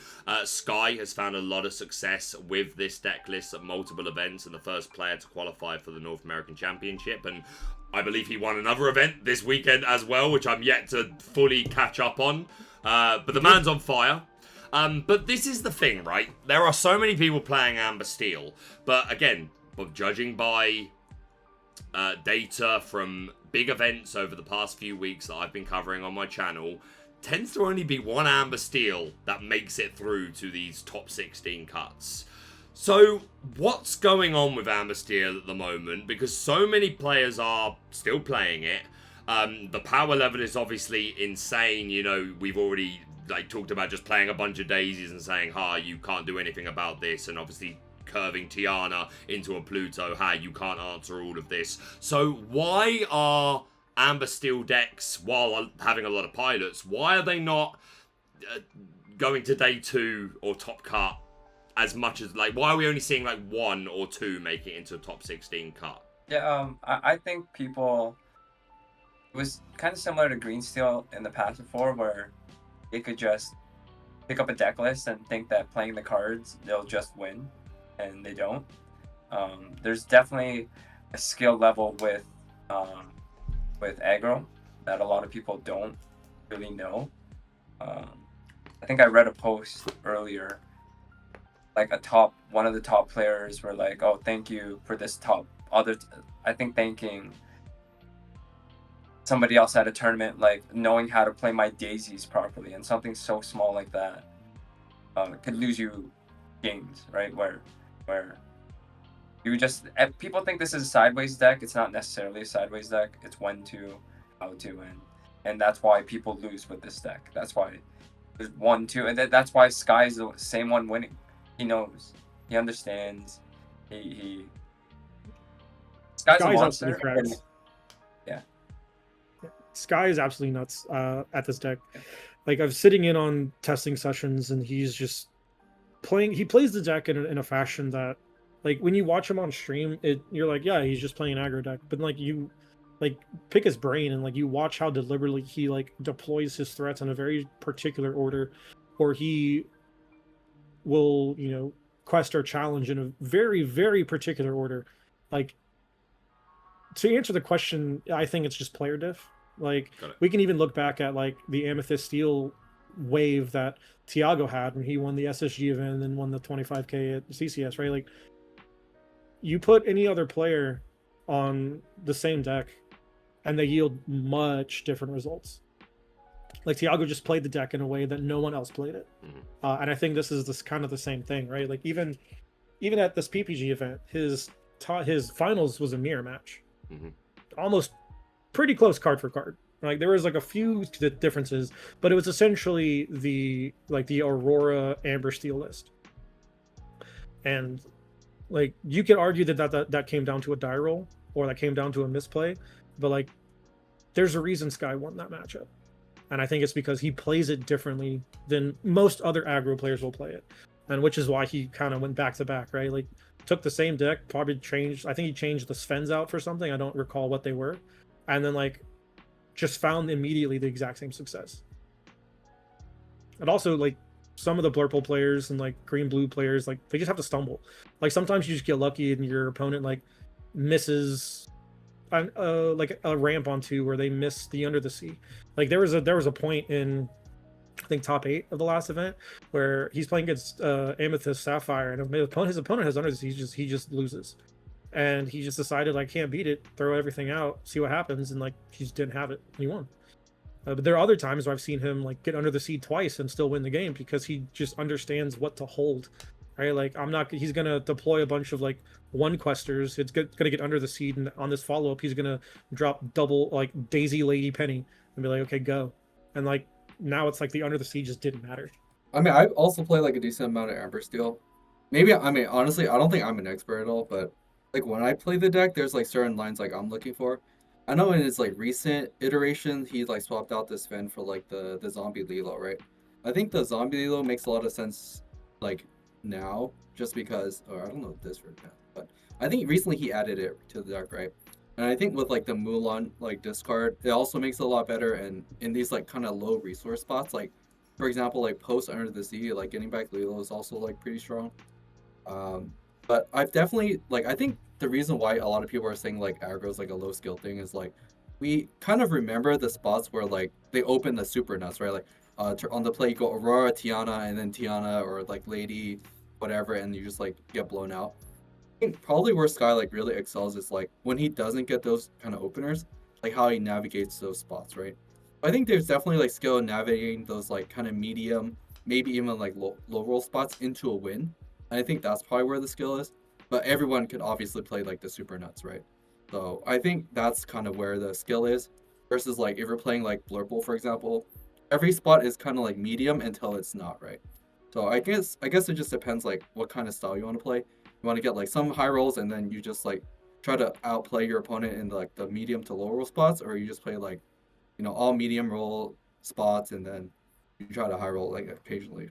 Sky has found a lot of success with this deck list at multiple events, and the first player to qualify for the North American Championship, and I believe he won another event this weekend as well, which I'm yet to fully catch up on. But the man's on fire. But this is the thing, right? There are so many people playing Amethyst Steel, but again, judging by data from big events over the past few weeks that I've been covering on my channel, tends to only be one Amethyst Steel that makes it through to these top 16 cuts. So what's going on with Amethyst Steel at the moment? Because so many players are still playing it. The power level is obviously insane. You know, we've already like talked about just playing a bunch of daisies and saying, you can't do anything about this, and obviously curving Tiana into a Pluto, you can't answer all of this. So why are Amethyst Steel decks, while having a lot of pilots, why are they not going to day 2 or top cut as much as, like, why are we only seeing like 1 or 2 make it into a top 16 cut? Yeah, I think people, it was kind of similar to Green Steel in the past before, where they could just pick up a deck list and think that playing the cards they'll just win, and they don't. There's definitely a skill level with aggro that a lot of people don't really know. I think I read a post earlier, like one of the top players were like, oh, thank you for this top, I think thanking somebody else at a tournament, like knowing how to play my daisies properly, and something so small like that could lose you games, right? Where you just, people think this is a sideways deck. It's not necessarily a sideways deck. It's when to, how to, and that's why people lose with this deck. That's why there's 1-2, and that's why Sky's the same one winning. He knows, he understands, he Sky's a monster. absolutely correct. Yeah. Sky is absolutely nuts at this deck. Like, I'm sitting in on testing sessions, and he's just playing. He plays the deck in a fashion that, like, when you watch him on stream, you're like, yeah, he's just playing an aggro deck. But like, you like pick his brain and like you watch how deliberately he like deploys his threats in a very particular order, or he will, you know, quest or challenge in a very, very particular order. Like, to answer the question, I think it's just player diff. Like, we can even look back at like the Amethyst Steel wave that Thiago had when he won the SSG event and then won the 25k at CCS, right? Like, you put any other player on the same deck and they yield much different results. Like, Thiago just played the deck in a way that no one else played it. And I think this is this kind of the same thing, right? Like, even at this PPG event, his finals was a mirror match. Almost pretty close card for card. Like, there was like a few differences, but it was essentially the Aurora Amber Steel list. And like, you could argue that came down to a die roll, or that came down to a misplay, but like, there's a reason Sky won that matchup. And I think it's because he plays it differently than most other aggro players will play it. And which is why he kind of went back to back, right? Like, took the same deck, probably changed, I think he changed the Svens out for something, I don't recall what they were. And then like, just found immediately the exact same success. And also, like, some of the Blurple players and like green-blue players, like, they just have to stumble. Like, sometimes you just get lucky and your opponent like misses like a ramp on 2 where they miss the Under the Sea. Like, there was a point in, I think, top 8 of the last event where he's playing against Amethyst Sapphire, and his opponent has Under the Sea. He just loses, and he just decided, like, can't beat it, throw everything out, see what happens, and like, he just didn't have it, and he won. But there are other times where I've seen him like get Under the Sea twice and still win the game because he just understands what to hold, right? Like, he's gonna deploy a bunch of like one questers. It's gonna get Under the Sea, and on this follow up, he's gonna drop double like Daisy Lady Penny and be like, okay, go. And like, now it's like the Under the Sea just didn't matter. I mean, I also play like a decent amount of Amber Steel. Maybe, I mean, honestly, I don't think I'm an expert at all, but like, when I play the deck, there's like certain lines like I'm looking for. I know in his like recent iteration, he like swapped out this Sven for like the zombie Lilo, right? I think the zombie Lilo makes a lot of sense like now, just because, or I don't know this for that, but I think recently he added it to the deck, right? And I think with like the Mulan like discard, it also makes it a lot better. And in these like kind of low resource spots, like for example, like post Under the Sea, like getting back Lilo is also like pretty strong. But I've definitely, like, I think the reason why a lot of people are saying like aggro is like a low skill thing is like, we kind of remember the spots where like they open the super nuts, right? Like on the play you go Aurora, Tiana, and then Tiana, or like Lady, whatever, and you just like get blown out. I think probably where Sky like really excels is like when he doesn't get those kind of openers, like how he navigates those spots, right? I think there's definitely like skill in navigating those like kind of medium, maybe even like low roll spots into a win. And I think that's probably where the skill is. But everyone could obviously play like the super nuts, right? So I think that's kind of where the skill is. Versus like if you're playing like Blurple, for example, every spot is kind of like medium until it's not, right? So I guess it just depends like what kind of style you want to play. You want to get like some high rolls and then you just like try to outplay your opponent in like the medium to low roll spots, or you just play like, you know, all medium roll spots and then you try to high roll like occasionally.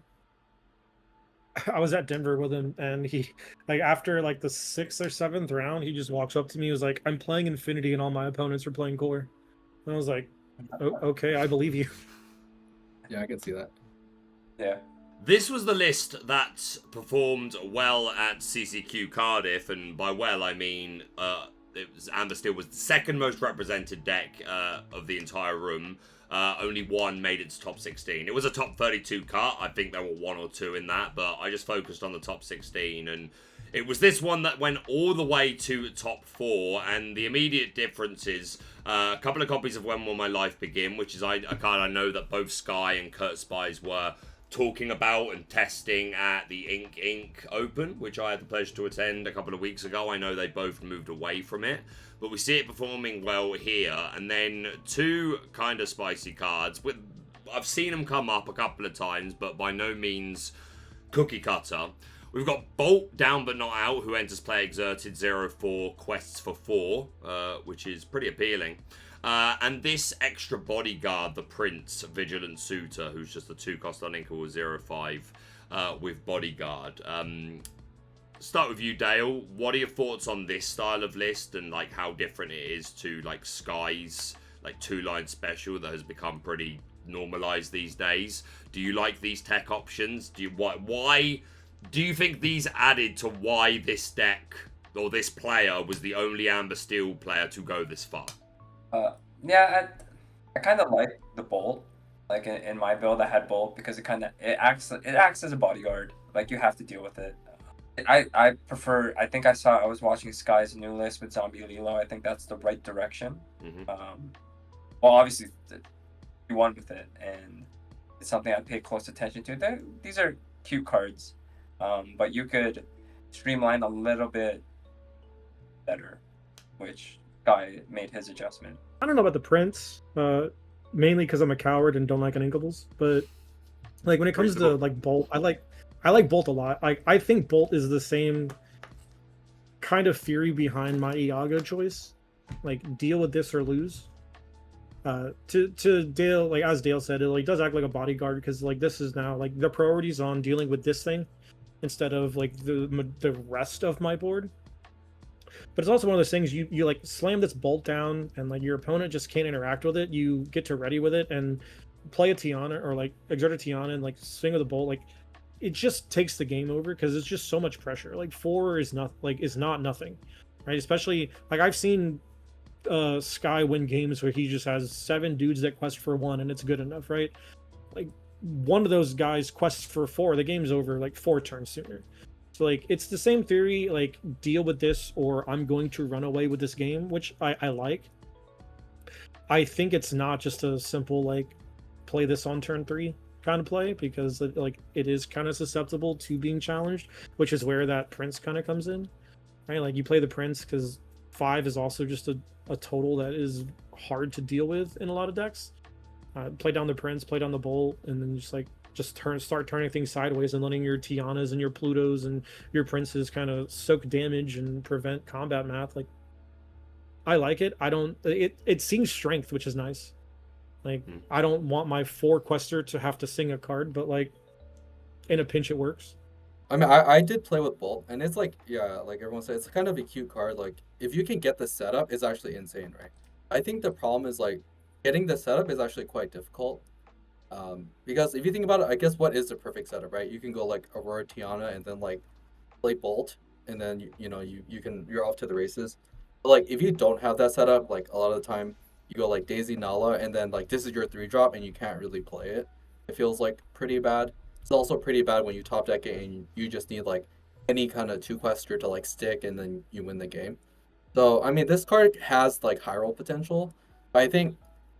I was at Denver with him, and he, like, after like the 6th or 7th round, he just walks up to me. He was like, "I'm playing Infinity, and all my opponents are playing Core." And I was like, "Okay, I believe you." Yeah, I can see that. Yeah. This was the list that performed well at CCQ Cardiff, and by well I mean Amber Steel was the second most represented deck of the entire room. Only one made it to top 16. It was a top 32 cut. I think there were 1 or 2 in that, but I just focused on the top 16, and It was this one that went all the way to top 4, and the immediate difference is a couple of copies of When Will My Life Begin, which is a card I know that both Sky and Kurt Spies were talking about and testing at the Ink Open, which I had the pleasure to attend a couple of weeks ago. I know they both moved away from it, but we see it performing well here. And then 2 kind of spicy cards. I've seen them come up a couple of times, but by no means cookie cutter. We've got Bolt, Down But Not Out, who enters play exerted 0/4, quests for 4, which is pretty appealing. And this extra bodyguard, the Prince, Vigilant Suitor, who's just a 2-cost unequal 0/5 with bodyguard. Start with you, Dale. What are your thoughts on this style of list and like how different it is to like Sky's like 2-line special that has become pretty normalized these days? Do you like these tech options? Why do you think these added to why this deck or this player was the only Amber Steel player to go this far? Yeah, I kind of like the Bolt. Like in my build, I had Bolt because it acts as a bodyguard. Like you have to deal with it. I prefer. I think I was watching Sky's new list with Zombie Lilo. I think that's the right direction. Mm-hmm. Well, obviously, you won with it, and it's something I pay close attention to. These are cute cards, but you could streamline a little bit better, which Sky made his adjustment. I don't know about the Prince, mainly because I'm a coward and don't like uninkables. But like when it comes to like Bolt, I like Bolt a lot. I think Bolt is the same kind of theory behind my Thiago choice. Like deal with this or lose. To Dale, like as Dale said, it like does act like a bodyguard because like this is now like the priority's on dealing with this thing instead of like the rest of my board. But it's also one of those things you like slam this Bolt down and like your opponent just can't interact with it. You get to ready with it and play a Tiana or like exert a Tiana and like swing with a Bolt. Like it just takes the game over because it's just so much pressure. Like 4 is not nothing, right? Especially like I've seen Sky win games where he just has 7 dudes that quest for 1 and it's good enough, right? Like one of those guys quests for 4, the game's over like 4 turns sooner. So like it's the same theory, like deal with this or I'm going to run away with this game, which I like. I think it's not just a simple like play this on turn 3 kind of play because it is kind of susceptible to being challenged, which is where that Prince kind of comes in, right? Like you play the Prince because 5 is also just a total that is hard to deal with in a lot of decks. Play down the Prince, play down the Bolt, and then start turning things sideways and letting your Tianas and your Plutos and your Princes kind of soak damage and prevent combat math. Like I like it. It seems strength, which is nice. Like I don't want my 4 quester to have to sing a card, but like in a pinch it works. I mean, I did play with Bolt, and it's like, yeah, like everyone said, it's kind of a cute card. Like, if you can get the setup, it's actually insane, right? I think the problem is, like, getting the setup is actually quite difficult. Because if you think about it, I guess what is the perfect setup, right? You can go, like, Aurora Tiana and then, like, play Bolt, and then, you're off to the races. But, like, if you don't have that setup, like, a lot of the time, you go, like, Daisy Nala, and then, like, this is your 3-drop, and you can't really play it. It feels, like, pretty bad. It's also pretty bad when you top deck it and you just need like any kind of 2-quester to like stick and then you win the game. So I mean this card has like high roll potential. I think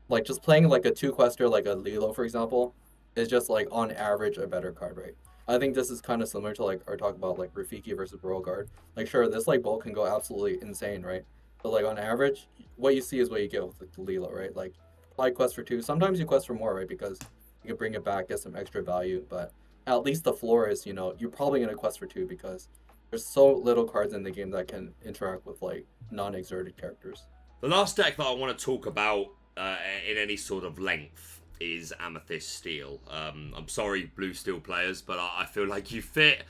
like just playing like a 2-quester like a Lilo for example is just like on average a better card, right? I think this is kind of similar to like our talk about like Rafiki versus Beauregard. Like sure this like Bolt can go absolutely insane, right? But like on average what you see is what you get with like, the Lilo, right? Like apply quest for 2. Sometimes you quest for more, right? Because you can bring it back, get some extra value, but at least the floor is, you're probably going to quest for 2 because there's so little cards in the game that can interact with, like, non-exerted characters. The last deck that I want to talk about in any sort of length is Amethyst Steel. I'm sorry, Blue Steel players, but I feel like you fit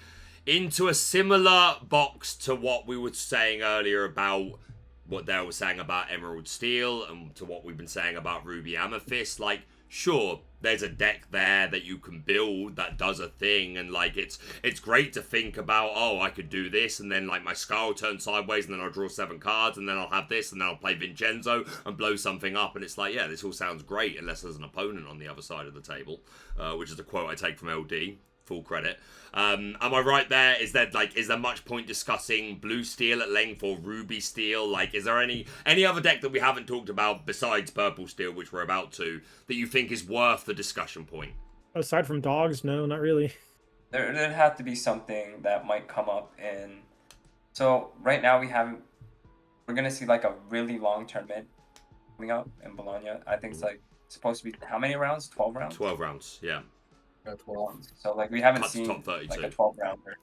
into a similar box to what we were saying earlier about what Dale was saying about Emerald Steel and to what we've been saying about Ruby Amethyst. Like, sure, there's a deck there that you can build that does a thing, and like it's great to think about, oh, I could do this, and then like my Sky will turn sideways, and then I'll draw 7 cards, and then I'll have this, and then I'll play Vincenzo and blow something up, and it's like, yeah, this all sounds great unless there's an opponent on the other side of the table, which is a quote I take from LD. full credit. Am I right there? Is there much point discussing blue steel at length or ruby steel? Like, is there any other deck that we haven't talked about besides purple steel, which we're about to, that you think is worth the discussion point? Aside from dogs, no, not really. There'd have to be something that might come up in. So right now we're gonna see like a really long tournament coming up in Bologna. I think it's like supposed to be how many rounds? 12 rounds? 12 rounds, yeah. 12. So like we haven't Cut to seen top 32. like a 12 rounder.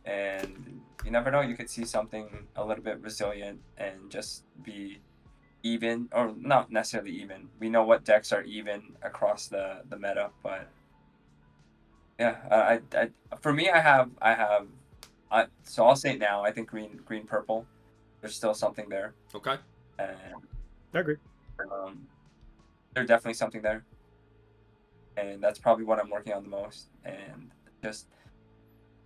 And you never know, you could see something a little bit resilient and just be even, or not necessarily even. We know what decks are even across the meta, but yeah, I for me so I'll say it now. I think green purple. There's still something there. Okay. And I agree. there's definitely something there. And that's probably what I'm working on the most. And just,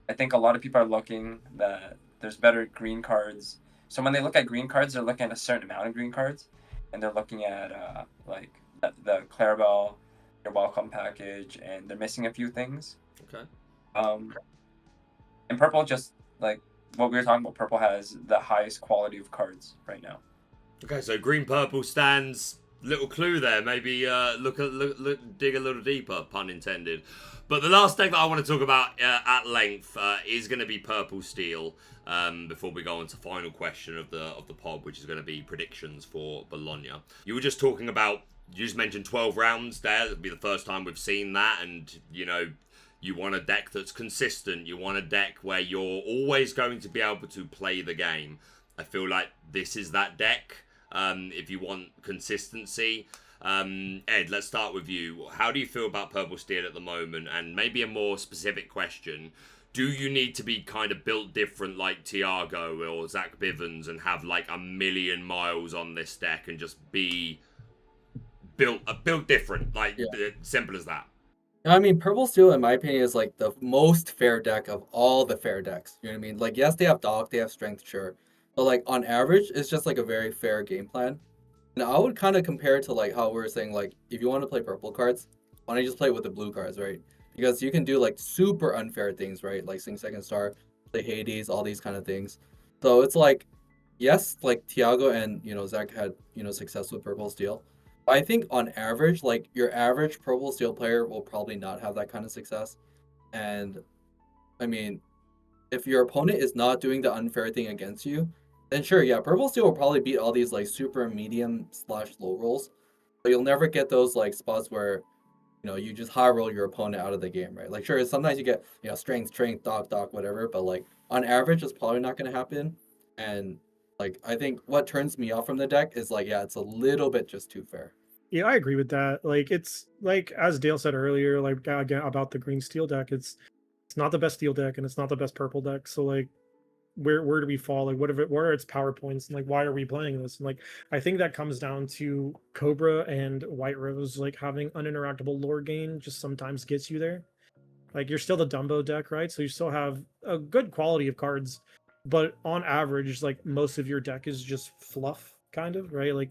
I think a lot of people are looking that there's better green cards. So when they look at green cards, they're looking at a certain amount of green cards, and they're looking at like the Clarabelle, your welcome package, and they're missing a few things. Okay. And purple, just like what we were talking about, purple has the highest quality of cards right now. Okay, so green purple stands. Little clue there. Maybe look, dig a little deeper, pun intended. But the last deck that I want to talk about at length is going to be purple steel. Before we go on to final question of the pod, which is going to be predictions for Bologna. You were just talking about. You just mentioned 12 rounds there. It'll be the first time we've seen that, and you know. You want a deck that's consistent. You want a deck where you're always going to be able to play the game. I feel like this is that deck. If you want consistency. Ed, let's start with you. How do you feel about purple steel at the moment? And maybe a more specific question. Do you need to be kind of built different like Thiago or Zach Bivens and have like a million miles on this deck and just be built different? Like, simple as that. I mean, purple steel, in my opinion, is like the most fair deck of all the fair decks. You know what I mean? Like, yes, they have dog, they have strength, sure. But like on average, it's just like a very fair game plan. And I would kind of compare it to like how we were saying, like, if you want to play purple cards, why don't you just play with the blue cards, right? Because you can do like super unfair things, right? Like Sing Second Star, play Hades, all these kind of things. So it's like, yes, like Thiago and, you know, Zach had, you know, success with purple steel. I think on average, like your average purple steel player will probably not have that kind of success. And I mean, if your opponent is not doing the unfair thing against you, then sure, yeah, purple steel will probably beat all these like super medium / low rolls. But you'll never get those like spots where, you know, you just high roll your opponent out of the game, right? Like sure, sometimes you get, you know, strength, dog, whatever, but like on average, it's probably not going to happen. And like, I think what turns me off from the deck is like, yeah, it's a little bit just too fair. Yeah, I agree with that. Like, it's like as Dale said earlier, like again about the green steel deck, it's not the best steel deck and it's not the best purple deck. So like, where do we fall? Like, what are its power points? And like, why are we playing this? And like, I think that comes down to Cobra and White Rose, like having uninteractable lore gain just sometimes gets you there. Like, you're still the Dumbo deck, right? So you still have a good quality of cards, but on average, like most of your deck is just fluff, kind of, right? Like,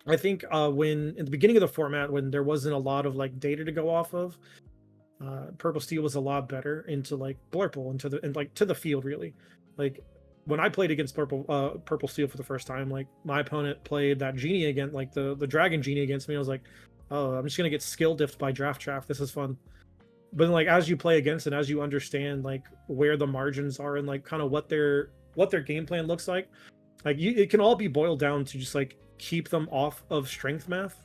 I think when in the beginning of the format, when there wasn't a lot of like data to go off of, purple steel was a lot better into like Blurple and like to the field really. Like when I played against purple steel for the first time, like my opponent played that genie again, like the dragon genie against me. I was like, oh, I'm just gonna get skill diffed by draft. This is fun. But then, like as you play against and as you understand like where the margins are and like kind of what their game plan looks like it can all be boiled down to just like keep them off of strength math,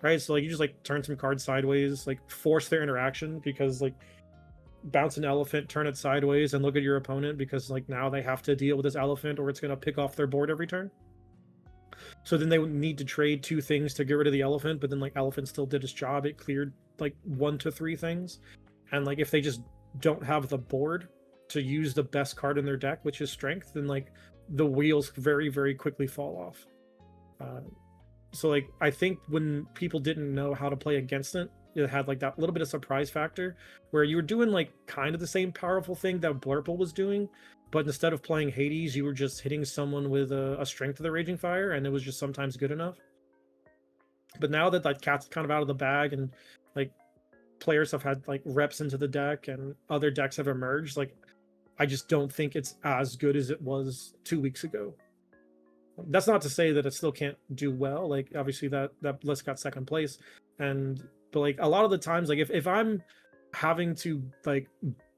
right? So like you just like turn some cards sideways, like force their interaction, because like bounce an elephant, turn it sideways, and look at your opponent, because like now they have to deal with this elephant or it's going to pick off their board every turn. So then they would need to trade 2 things to get rid of the elephant, but then like elephant still did its job. It cleared like 1 to 3 things. And like if they just don't have the board to use the best card in their deck, which is strength, then like the wheels very, very quickly fall off. So like I think when people didn't know how to play against it, it had like that little bit of surprise factor where you were doing like kind of the same powerful thing that Blurple was doing, but instead of playing Hades, you were just hitting someone with a strength of the Raging Fire, and it was just sometimes good enough. But now that that cat's kind of out of the bag, and like players have had like reps into the deck and other decks have emerged, like I just don't think it's as good as it was 2 weeks ago. That's not to say that it still can't do well. Like obviously that list got second place, but like a lot of the times, like if I'm having to like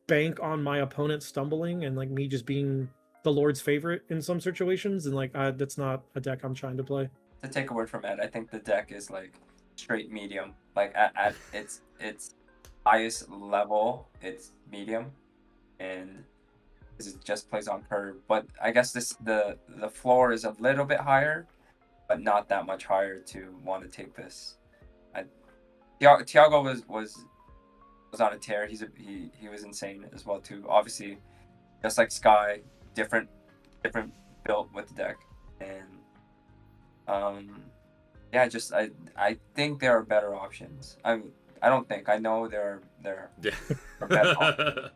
bank on my opponent stumbling and like me just being the Lord's favorite in some situations, and like that's not a deck I'm trying to play. To take a word from Ed, I think the deck is like straight medium. Like at its highest level, it's medium, and it just plays on curve. But I guess the floor is a little bit higher, but not that much higher to want to take this. Thiago was on a tear. He was insane as well too. Obviously, just like Sky, different built with the deck, and yeah, just I think there are better options. I don't think, I know there are better options.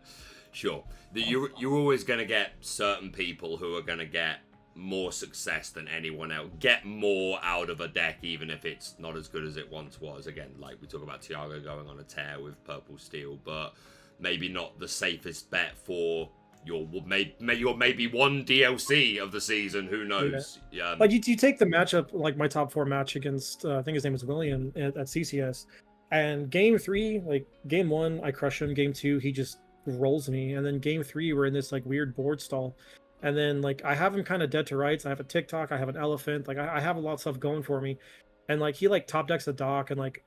Sure. You're always going to get certain people who are going to get more success than anyone else, get more out of a deck, even if it's not as good as it once was. Again, like we talk about Thiago going on a tear with Purple Steel, but maybe not the safest bet for your maybe one DLC of the season. Who knows? Yeah. Like you take the matchup, like my top 4 match against I think his name is William at CCS, and game 3, like game 1 I crush him, game 2 he just rolls me, and then game 3 we're in this like weird board stall, and then like I have him kind of dead to rights. I have a TikTok, I have an elephant, like I have a lot of stuff going for me, and like he like top decks a dock and like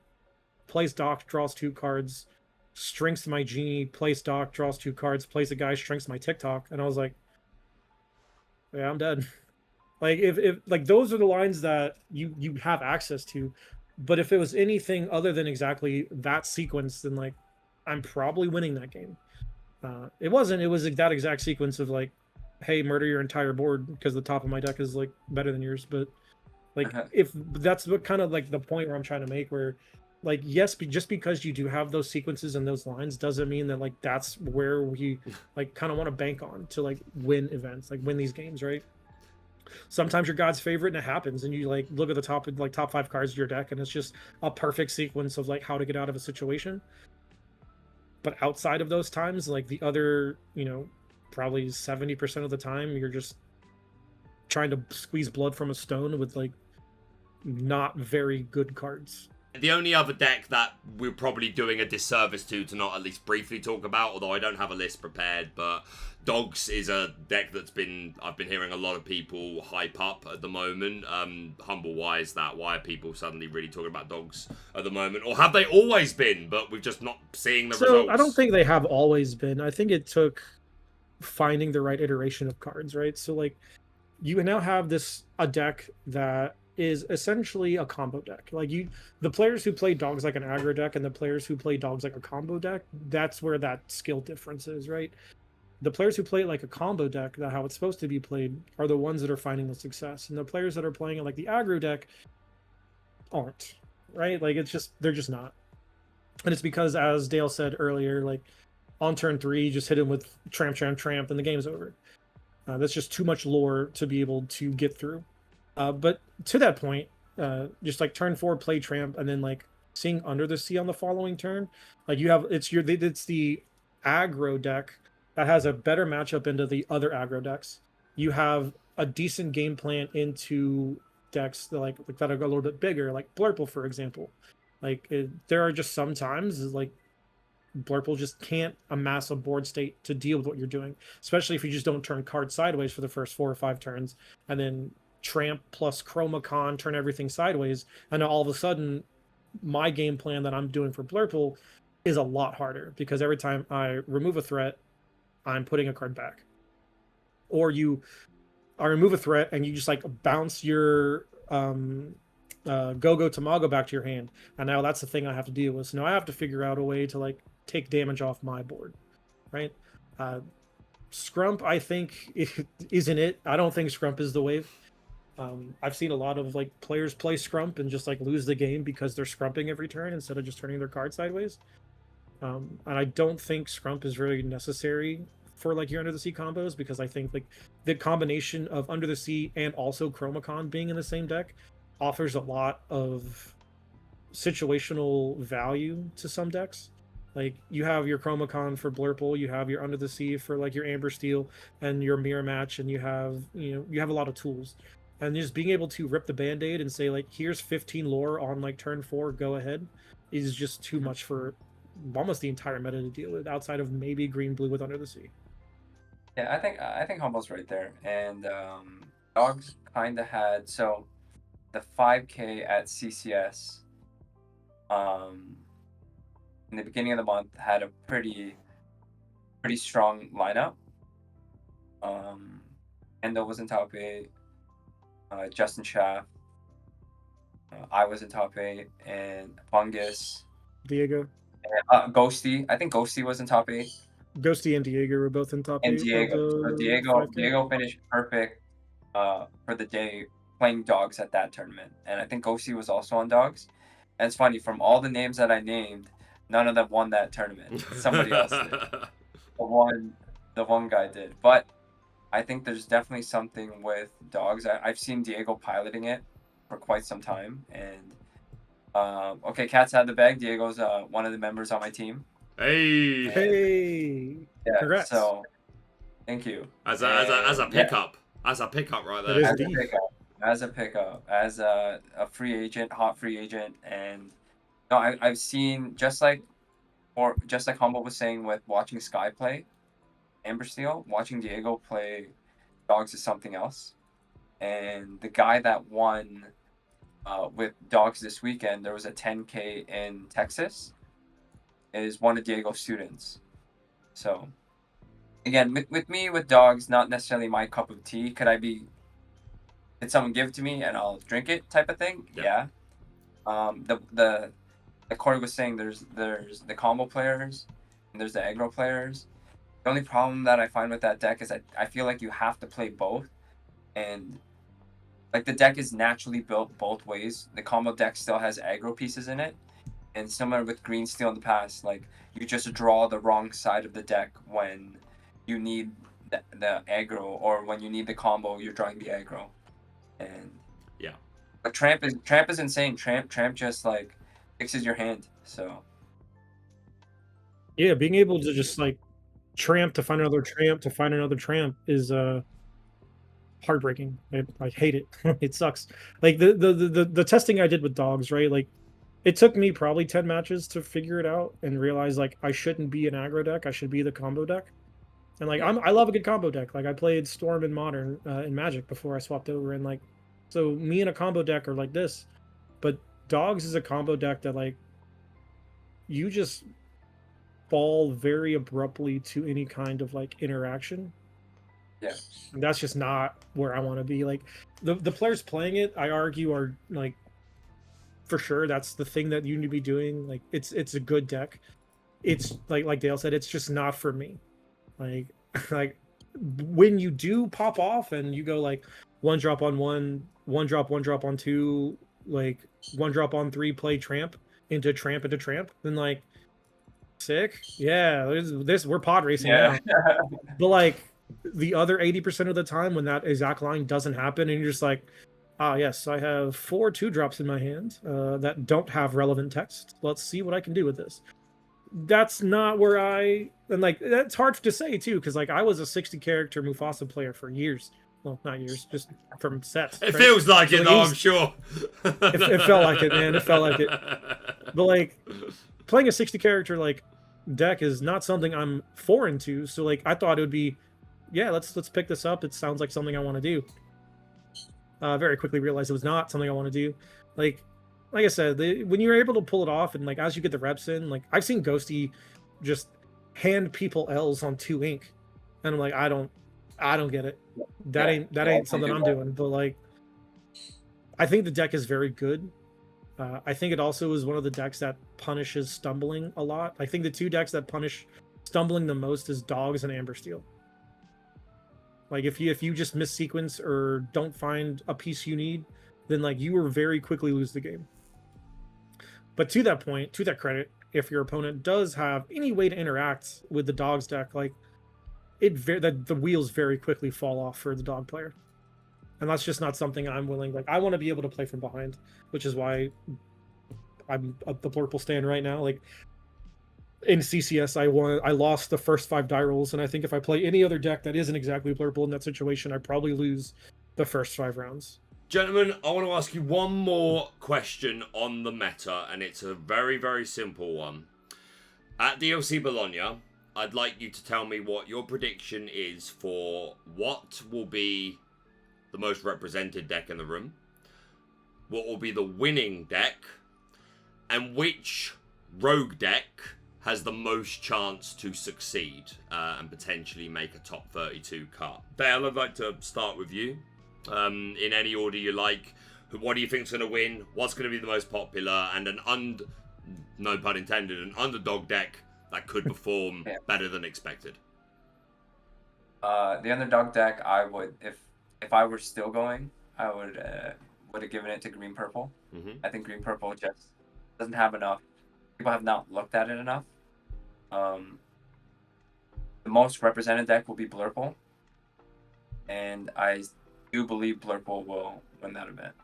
plays dock, draws 2 cards, strings my genie, plays dock, draws 2 cards, plays a guy, strings my TikTok, and I was like, yeah, I'm dead. Like if like those are the lines that you have access to, but if it was anything other than exactly that sequence, then like I'm probably winning that game. It wasn't. It was that exact sequence of like, hey, murder your entire board because the top of my deck is like better than yours. But like, if that's what kind of like the point where I'm trying to make, where like, yes, just because you do have those sequences and those lines doesn't mean that like that's where we like kind of want to bank on to like win events, like win these games, right? Sometimes you're God's favorite and it happens, and you like look at the top 5 cards of your deck and it's just a perfect sequence of like how to get out of a situation. But outside of those times, like the other, probably 70% of the time, you're just trying to squeeze blood from a stone with like not very good cards. The only other deck that we're probably doing a disservice to not at least briefly talk about, although I don't have a list prepared, but Dogs is a deck that's I've been hearing a lot of people hype up at the moment. Humble, why is that? Why are people suddenly really talking about Dogs at the moment? Or have they always been, but we're just not seeing the results? I don't think they have always been. I think it took finding the right iteration of cards, right? So like you now have a deck that is essentially a combo deck. Like the players who play Dogs like an aggro deck and the players who play Dogs like a combo deck, that's where that skill difference is, right? The players who play it like a combo deck, that how it's supposed to be played, are the ones that are finding the success. And the players that are playing it like the aggro deck aren't, right? Like they're just not. And it's because, as Dale said earlier, like on turn 3, just hit him with tramp, and the game's over. That's just too much lore to be able to get through. But to that point, just like turn 4, play tramp, and then like seeing Under the Sea on the following turn, like it's the aggro deck that has a better matchup into the other aggro decks. You have a decent game plan into decks that that are a little bit bigger, like Blurple, for example. There are just some times like Blurple just can't amass a board state to deal with what you're doing, especially if you just don't turn cards sideways for the first 4 or 5 turns, and then tramp plus Chromacon turn everything sideways, and all of a sudden my game plan that I'm doing for Blurple is a lot harder, because every time I remove a threat, I'm putting a card back. Or I remove a threat and you just like bounce your Go-Go Tamago back to your hand, and now that's the thing I have to deal with. So now I have to figure out a way to like take damage off my board, right? Scrump, I think, isn't it. I don't think Scrump is the wave. I've seen a lot of like players play Scrump and just like lose the game because they're scrumping every turn instead of just turning their card sideways. And I don't think Scrump is really necessary for like your Under the Sea combos, because I think like the combination of Under the Sea and also Chromacon being in the same deck offers a lot of situational value to some decks. Like you have your Chromacon for Blurple, you have your Under the Sea for like your Amber Steel and your Mirror Match, and you have a lot of tools. And just being able to rip the band-aid and say like here's 15 lore on like turn 4, go ahead, is just too much for almost the entire meta to deal with outside of maybe green blue with Under the Sea. Yeah, I think Humble's right there. And Dogs kind of had so the 5K at CCS in the beginning of the month had a pretty strong lineup. Endo was in top 8, Justin Schaff, I was in top 8, and Fungus, Diego, Ghosty. I think Ghosty was in top 8. Ghosty and Diego were both in top And 8. Diego, so Diego finished perfect for the day playing Dogs at that tournament, and I think Ghosty was also on Dogs. And it's funny, from all the names that I named, none of them won that tournament. Somebody else did. The one guy did. But I think there's definitely something with Dogs. I've seen Diego piloting it for quite some time, and okay, Cat's had the bag. Diego's one of the members on my team. Hey, yeah. Congrats. So, thank you. As a pickup, as a pickup right there. As a free agent, hot free agent, and no, I've seen just like Humble was saying with watching Sky play Amber Steel, watching Diego play Dogs is something else. And the guy that won with Dogs this weekend, there was a 10K in Texas, is one of Diego's students. So again, with me with Dogs, not necessarily my cup of tea. Did someone give it to me and I'll drink it type of thing? Yeah. The like Corey was saying, there's the combo players and there's the aggro players. The only problem that I find with that deck is that I feel like you have to play both, and like the deck is naturally built both ways. The combo deck still has aggro pieces in it, and similar with green steel in the past, like you just draw the wrong side of the deck when you need the aggro, or when you need the combo, you're drawing the aggro. And yeah, but Tramp is insane. Tramp just like fixes your hand. So yeah, being able to just like tramp to find another tramp is heartbreaking. I hate it. It sucks. Like the testing I did with Dogs, right? Like it took me probably 10 matches to figure it out and realize like I shouldn't be an aggro deck. I should be the combo deck. And like I love a good combo deck. Like I played Storm in Modern in Magic before I swapped over, and like so me and a combo deck are like this. But Dogs is a combo deck that like you just fall very abruptly to any kind of like interaction. Yeah. And that's just not where I want to be. Like the players playing it, I argue, are like for sure that's the thing that you need to be doing. Like it's a good deck. It's like Dale said, it's just not for me. Like when you do pop off and you go like 1 drop on 1 drop on 2, like 1 drop on 3, play tramp into tramp, then like sick. Yeah, this we're pod racing now. But like the other 80% of the time when that exact line doesn't happen and you're just like, yes, I have 4 2-drops in my hand that don't have relevant text. Let's see what I can do with this. That's not where and like that's hard to say too, because like I was a 60 character Mufasa player for years. Well, not years, just from sets. It feels like it though, I'm sure. It felt like it, man. It felt like it. But like playing a 60 character like deck is not something I'm foreign to. So like I thought it would be, yeah, let's pick this up. It sounds like something I want to do. Very quickly realized it was not something I want to do. Like I said, when you're able to pull it off and like as you get the reps in, like I've seen Ghosty just hand people L's on 2 ink, and I'm like, I don't get it. That ain't something I'm doing. But like I think the deck is very good. I think it also is one of the decks that punishes stumbling a lot. I think the 2 decks that punish stumbling the most is Dogs and Amber Steel. Like if you just miss sequence or don't find a piece you need, then like you will very quickly lose the game. But to that point, to that credit, if your opponent does have any way to interact with the Dogs deck, like the wheels very quickly fall off for the Dog player. And that's just not something I'm willing. Like I want to be able to play from behind, which is why I'm at the Blurple stand right now. Like in CCS, I lost the first 5 die rolls, and I think if I play any other deck that isn't exactly Blurple in that situation, I probably lose the first 5 rounds. Gentlemen, I want to ask you one more question on the meta, and it's a very, very simple one. At DLC Bologna, I'd like you to tell me what your prediction is for what will be the most represented deck in the room, what will be the winning deck, and which rogue deck has the most chance to succeed and potentially make a top 32 cut. Dale, I'd like to start with you. In any order you like. What do you think's going to win? What's going to be the most popular? And no pun intended, an underdog deck that could perform better than expected. The underdog deck, I would, if I were still going, I would have given it to green purple. I think green purple just doesn't have enough. People have not looked at it enough. The most represented deck will be Blurple, and I do believe Blurple will win that event.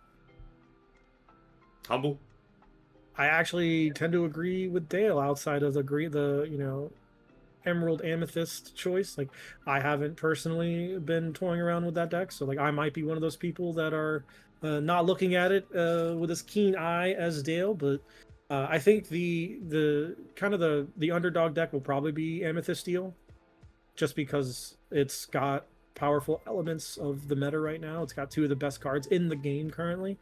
Humble? I actually tend to agree with Dale outside of the Emerald Amethyst choice. Like, I haven't personally been toying around with that deck, so like I might be one of those people that are not looking at it with as keen eye as Dale, but I think the underdog deck will probably be Amethyst Steel, just because it's got powerful elements of the meta right now. It's got 2 of the best cards in the game currently.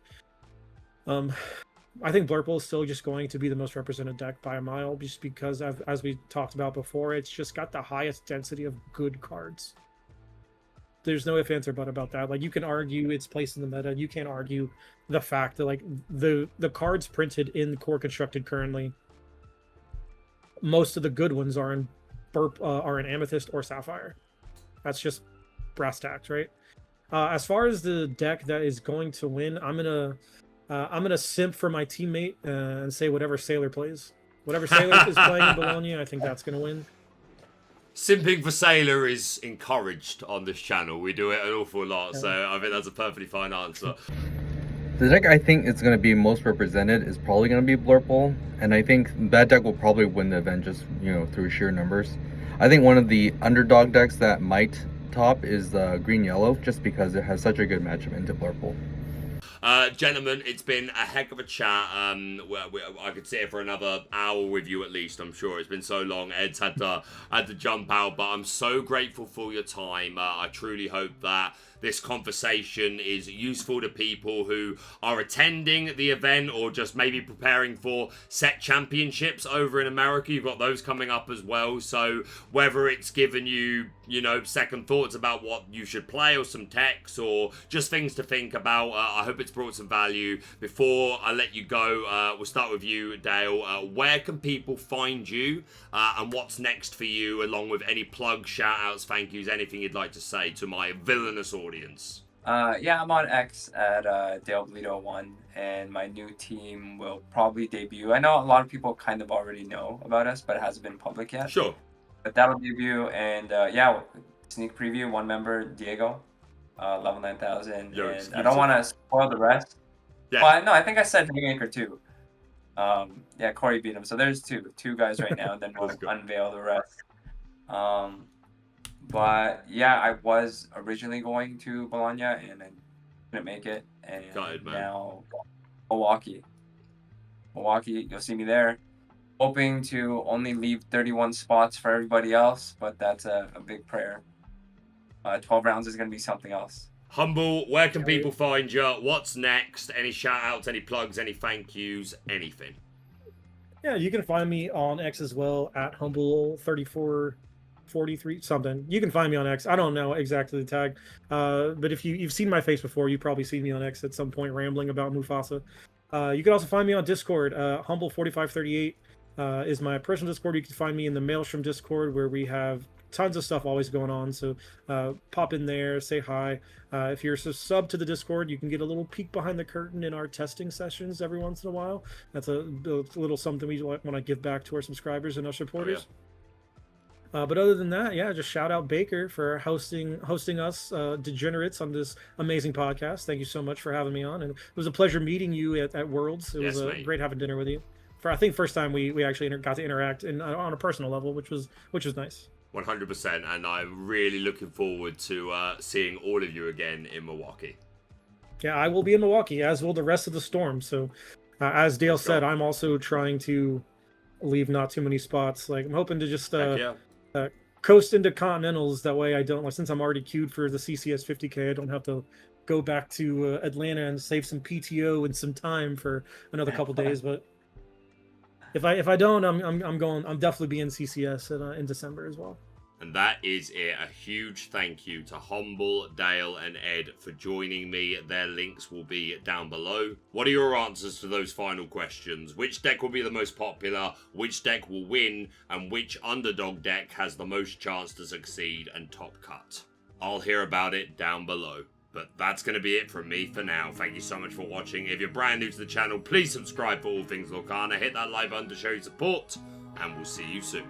I think Blurple is still just going to be the most represented deck by a mile, just because, as we talked about before, it's just got the highest density of good cards. There's no ifs, ands, or buts about that. Like, you can argue its place in the meta. You can't argue the fact that, like, the cards printed in Core Constructed currently, most of the good ones are in Amethyst or Sapphire. That's just brass tacks, right? As far as the deck that is going to win, I'm gonna simp for my teammate and say whatever Sailor plays. Whatever Sailor is playing in Bologna, I think that's gonna win. Simping for Sailor is encouraged on this channel. We do it an awful lot, so I think that's a perfectly fine answer. The deck I think is going to be most represented is probably going to be Blurple, and I think that deck will probably win the event just, through sheer numbers. I think one of the underdog decks that might top is the green-yellow, just because it has such a good matchup into Blurple. Gentlemen, it's been a heck of a chat. I could sit here for another hour with you at least, I'm sure. It's been so long. Ed's had to jump out, but I'm so grateful for your time. I truly hope that this conversation is useful to people who are attending the event or just maybe preparing for set championships over in America. You've got those coming up as well. So whether it's given you, second thoughts about what you should play or some techs or just things to think about, I hope it's brought some value. Before I let you go, we'll start with you, Dale. Where can people find you and what's next for you, along with any plugs, shout outs, thank yous, anything you'd like to say to my villainous audience? I'm on X at DaleBledo1, and my new team will probably debut. I know a lot of people kind of already know about us, but it hasn't been public yet. Sure. But that'll debut, and sneak preview, one member, Thiago, level 9000. And I don't want to spoil the rest. Yeah. Well, no, I think I said Haymaker too. Corey beat him. So there's two guys right now, and then we'll unveil the rest. But yeah, I was originally going to Bologna and I couldn't make it. And now Milwaukee, you'll see me there. Hoping to only leave 31 spots for everybody else, but that's a big prayer. 12 rounds is going to be something else. Humble, where can people find you? What's next? Any shout outs, any plugs, any thank yous, anything? Yeah, you can find me on X as well at Humble3443 something. You can find me on X. I don't know exactly the tag, but if you've seen my face before, you probably seen me on X at some point rambling about Mufasa. You can also find me on Discord. Humble4538 is my personal Discord. You can find me in the Maelstrom Discord, where we have tons of stuff always going on, so pop in there, say hi. If you're a sub to the Discord, you can get a little peek behind the curtain in our testing sessions every once in a while. That's a little something we want to give back to our subscribers and our supporters. But other than that, just shout out Baker for hosting us degenerates on this amazing podcast. Thank you so much for having me on, and it was a pleasure meeting you at Worlds. It was great having dinner with you. for I think first time we actually got to interact on a personal level, which was nice. 100%, and I'm really looking forward to seeing all of you again in Milwaukee. Yeah, I will be in Milwaukee, as will the rest of the Storm. So, as Dale said, I'm also trying to leave not too many spots. Like, I'm hoping to just coast into Continentals. That way I don't, since I'm already queued for the CCS 50K, I don't have to go back to Atlanta and save some PTO and some time for another couple days. But if I don't, I'm definitely be in CCS in December as well. And that is it. A huge thank you to Humble, Dale, and Ed for joining me. Their links will be down below. What are your answers to those final questions? Which deck will be the most popular? Which deck will win? And which underdog deck has the most chance to succeed and top cut? I'll hear about it down below. But that's going to be it from me for now. Thank you so much for watching. If you're brand new to the channel, please subscribe for all things Lorcana. Hit that like button to show your support. And we'll see you soon.